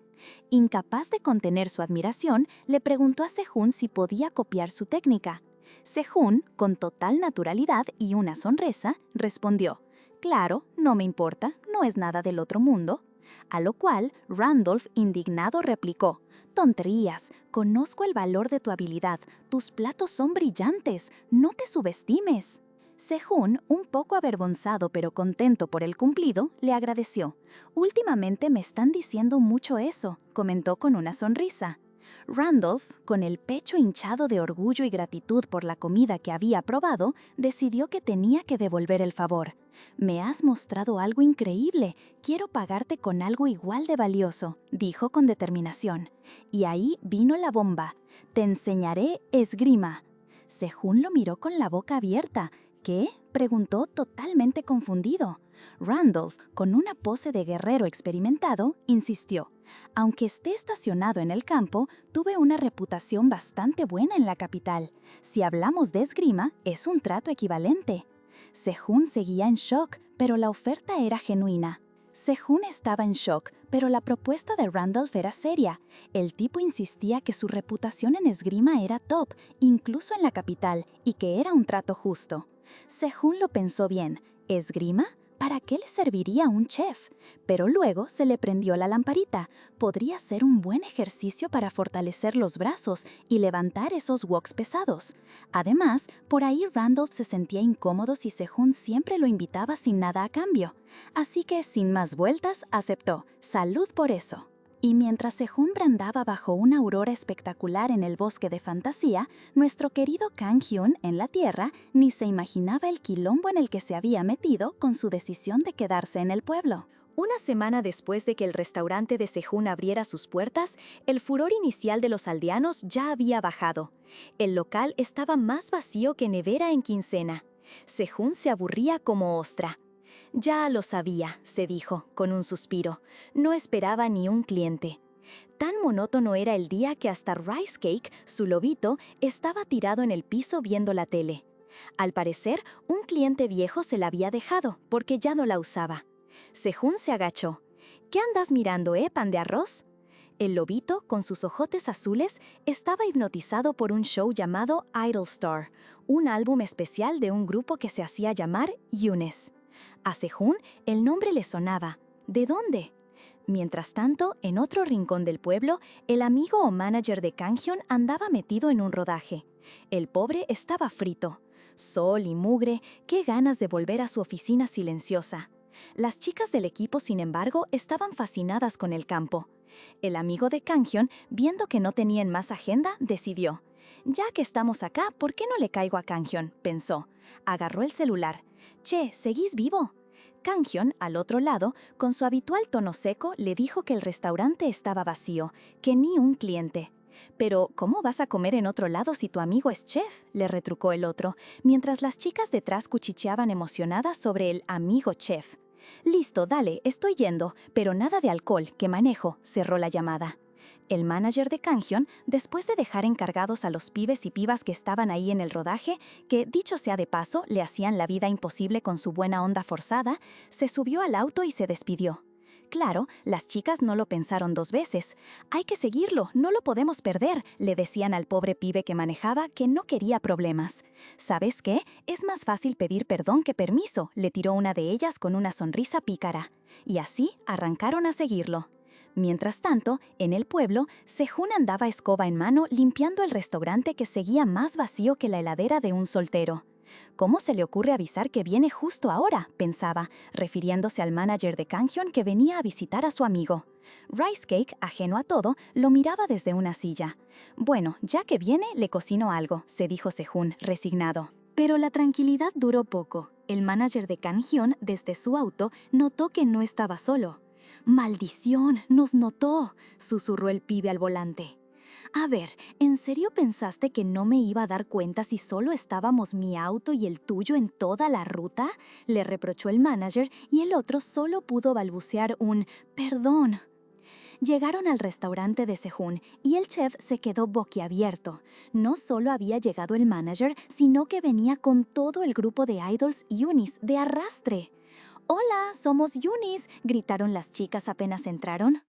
Incapaz de contener su admiración, le preguntó a Sehun si podía copiar su técnica. Sehun, con total naturalidad y una sonrisa, respondió: «Claro, no me importa, no es nada del otro mundo». A lo cual, Randolph, indignado, replicó: «Tonterías, conozco el valor de tu habilidad, tus platos son brillantes, no te subestimes». Sehun, un poco avergonzado pero contento por el cumplido, le agradeció. «Últimamente me están diciendo mucho eso», comentó con una sonrisa. Randolph, con el pecho hinchado de orgullo y gratitud por la comida que había probado, decidió que tenía que devolver el favor. «Me has mostrado algo increíble, quiero pagarte con algo igual de valioso», dijo con determinación. Y ahí vino la bomba. «Te enseñaré esgrima». Sehun lo miró con la boca abierta. «¿Qué?», preguntó totalmente confundido. Randolph, con una pose de guerrero experimentado, insistió: «Aunque esté estacionado en el campo, tuve una reputación bastante buena en la capital. Si hablamos de esgrima, es un trato equivalente». Sehun seguía en shock, pero la oferta era genuina. Sehun estaba en shock, pero la propuesta de Randolph era seria. El tipo insistía que su reputación en esgrima era top, incluso en la capital, y que era un trato justo. Sehun lo pensó bien. ¿Esgrima? ¿Para qué le serviría un chef? Pero luego se le prendió la lamparita. Podría ser un buen ejercicio para fortalecer los brazos y levantar esos woks pesados. Además, por ahí Randolph se sentía incómodo si Sehun siempre lo invitaba sin nada a cambio. Así que, sin más vueltas, aceptó. Salud por eso. Y mientras Sehun brandaba bajo una aurora espectacular en el bosque de fantasía, nuestro querido Kang-hyun, en la Tierra, ni se imaginaba el quilombo en el que se había metido con su decisión de quedarse en el pueblo. Una semana después de que el restaurante de Sehun abriera sus puertas, el furor inicial de los aldeanos ya había bajado. El local estaba más vacío que nevera en quincena. Sehun se aburría como ostra. «Ya lo sabía», se dijo, con un suspiro. No esperaba ni un cliente. Tan monótono era el día que hasta Rice Cake, su lobito, estaba tirado en el piso viendo la tele. Al parecer, un cliente viejo se la había dejado, porque ya no la usaba. Sehun se agachó. «¿Qué andas mirando, pan de arroz?» El lobito, con sus ojotes azules, estaba hipnotizado por un show llamado Idol Star, un álbum especial de un grupo que se hacía llamar Younes. A Sehun el nombre le sonaba. ¿De dónde? Mientras tanto, en otro rincón del pueblo, el amigo o manager de Kang-hyun andaba metido en un rodaje. El pobre estaba frito. Sol y mugre, qué ganas de volver a su oficina silenciosa. Las chicas del equipo, sin embargo, estaban fascinadas con el campo. El amigo de Kang-hyun, viendo que no tenían más agenda, decidió: «Ya que estamos acá, ¿por qué no le caigo a Kang-hyun?», pensó. Agarró el celular. «Che, ¿seguís vivo?». Kang-hyun, al otro lado, con su habitual tono seco, le dijo que el restaurante estaba vacío, que ni un cliente. «Pero, ¿cómo vas a comer en otro lado si tu amigo es chef?», le retrucó el otro, mientras las chicas detrás cuchicheaban emocionadas sobre el amigo chef. «Listo, dale, estoy yendo, pero nada de alcohol, que manejo», cerró la llamada. El manager de Kang-hyun, después de dejar encargados a los pibes y pibas que estaban ahí en el rodaje, que, dicho sea de paso, le hacían la vida imposible con su buena onda forzada, se subió al auto y se despidió. Claro, las chicas no lo pensaron dos veces. «Hay que seguirlo, no lo podemos perder», le decían al pobre pibe que manejaba, que no quería problemas. «¿Sabes qué? Es más fácil pedir perdón que permiso», le tiró una de ellas con una sonrisa pícara. Y así arrancaron a seguirlo. Mientras tanto, en el pueblo, Sehun andaba escoba en mano limpiando el restaurante que seguía más vacío que la heladera de un soltero. «¿Cómo se le ocurre avisar que viene justo ahora?», pensaba, refiriéndose al manager de Kang-hyun que venía a visitar a su amigo. Rice Cake, ajeno a todo, lo miraba desde una silla. «Bueno, ya que viene, le cocino algo», se dijo Sehun, resignado. Pero la tranquilidad duró poco. El manager de Kang-hyun, desde su auto, notó que no estaba solo. «¡Maldición! ¡Nos notó!», susurró el pibe al volante. «A ver, ¿en serio pensaste que no me iba a dar cuenta si solo estábamos mi auto y el tuyo en toda la ruta?», le reprochó el manager, y el otro solo pudo balbucear un «perdón». Llegaron al restaurante de Sehun y el chef se quedó boquiabierto. No solo había llegado el manager, sino que venía con todo el grupo de idols Unis de arrastre. «¡Hola, somos Unis!», gritaron las chicas apenas entraron.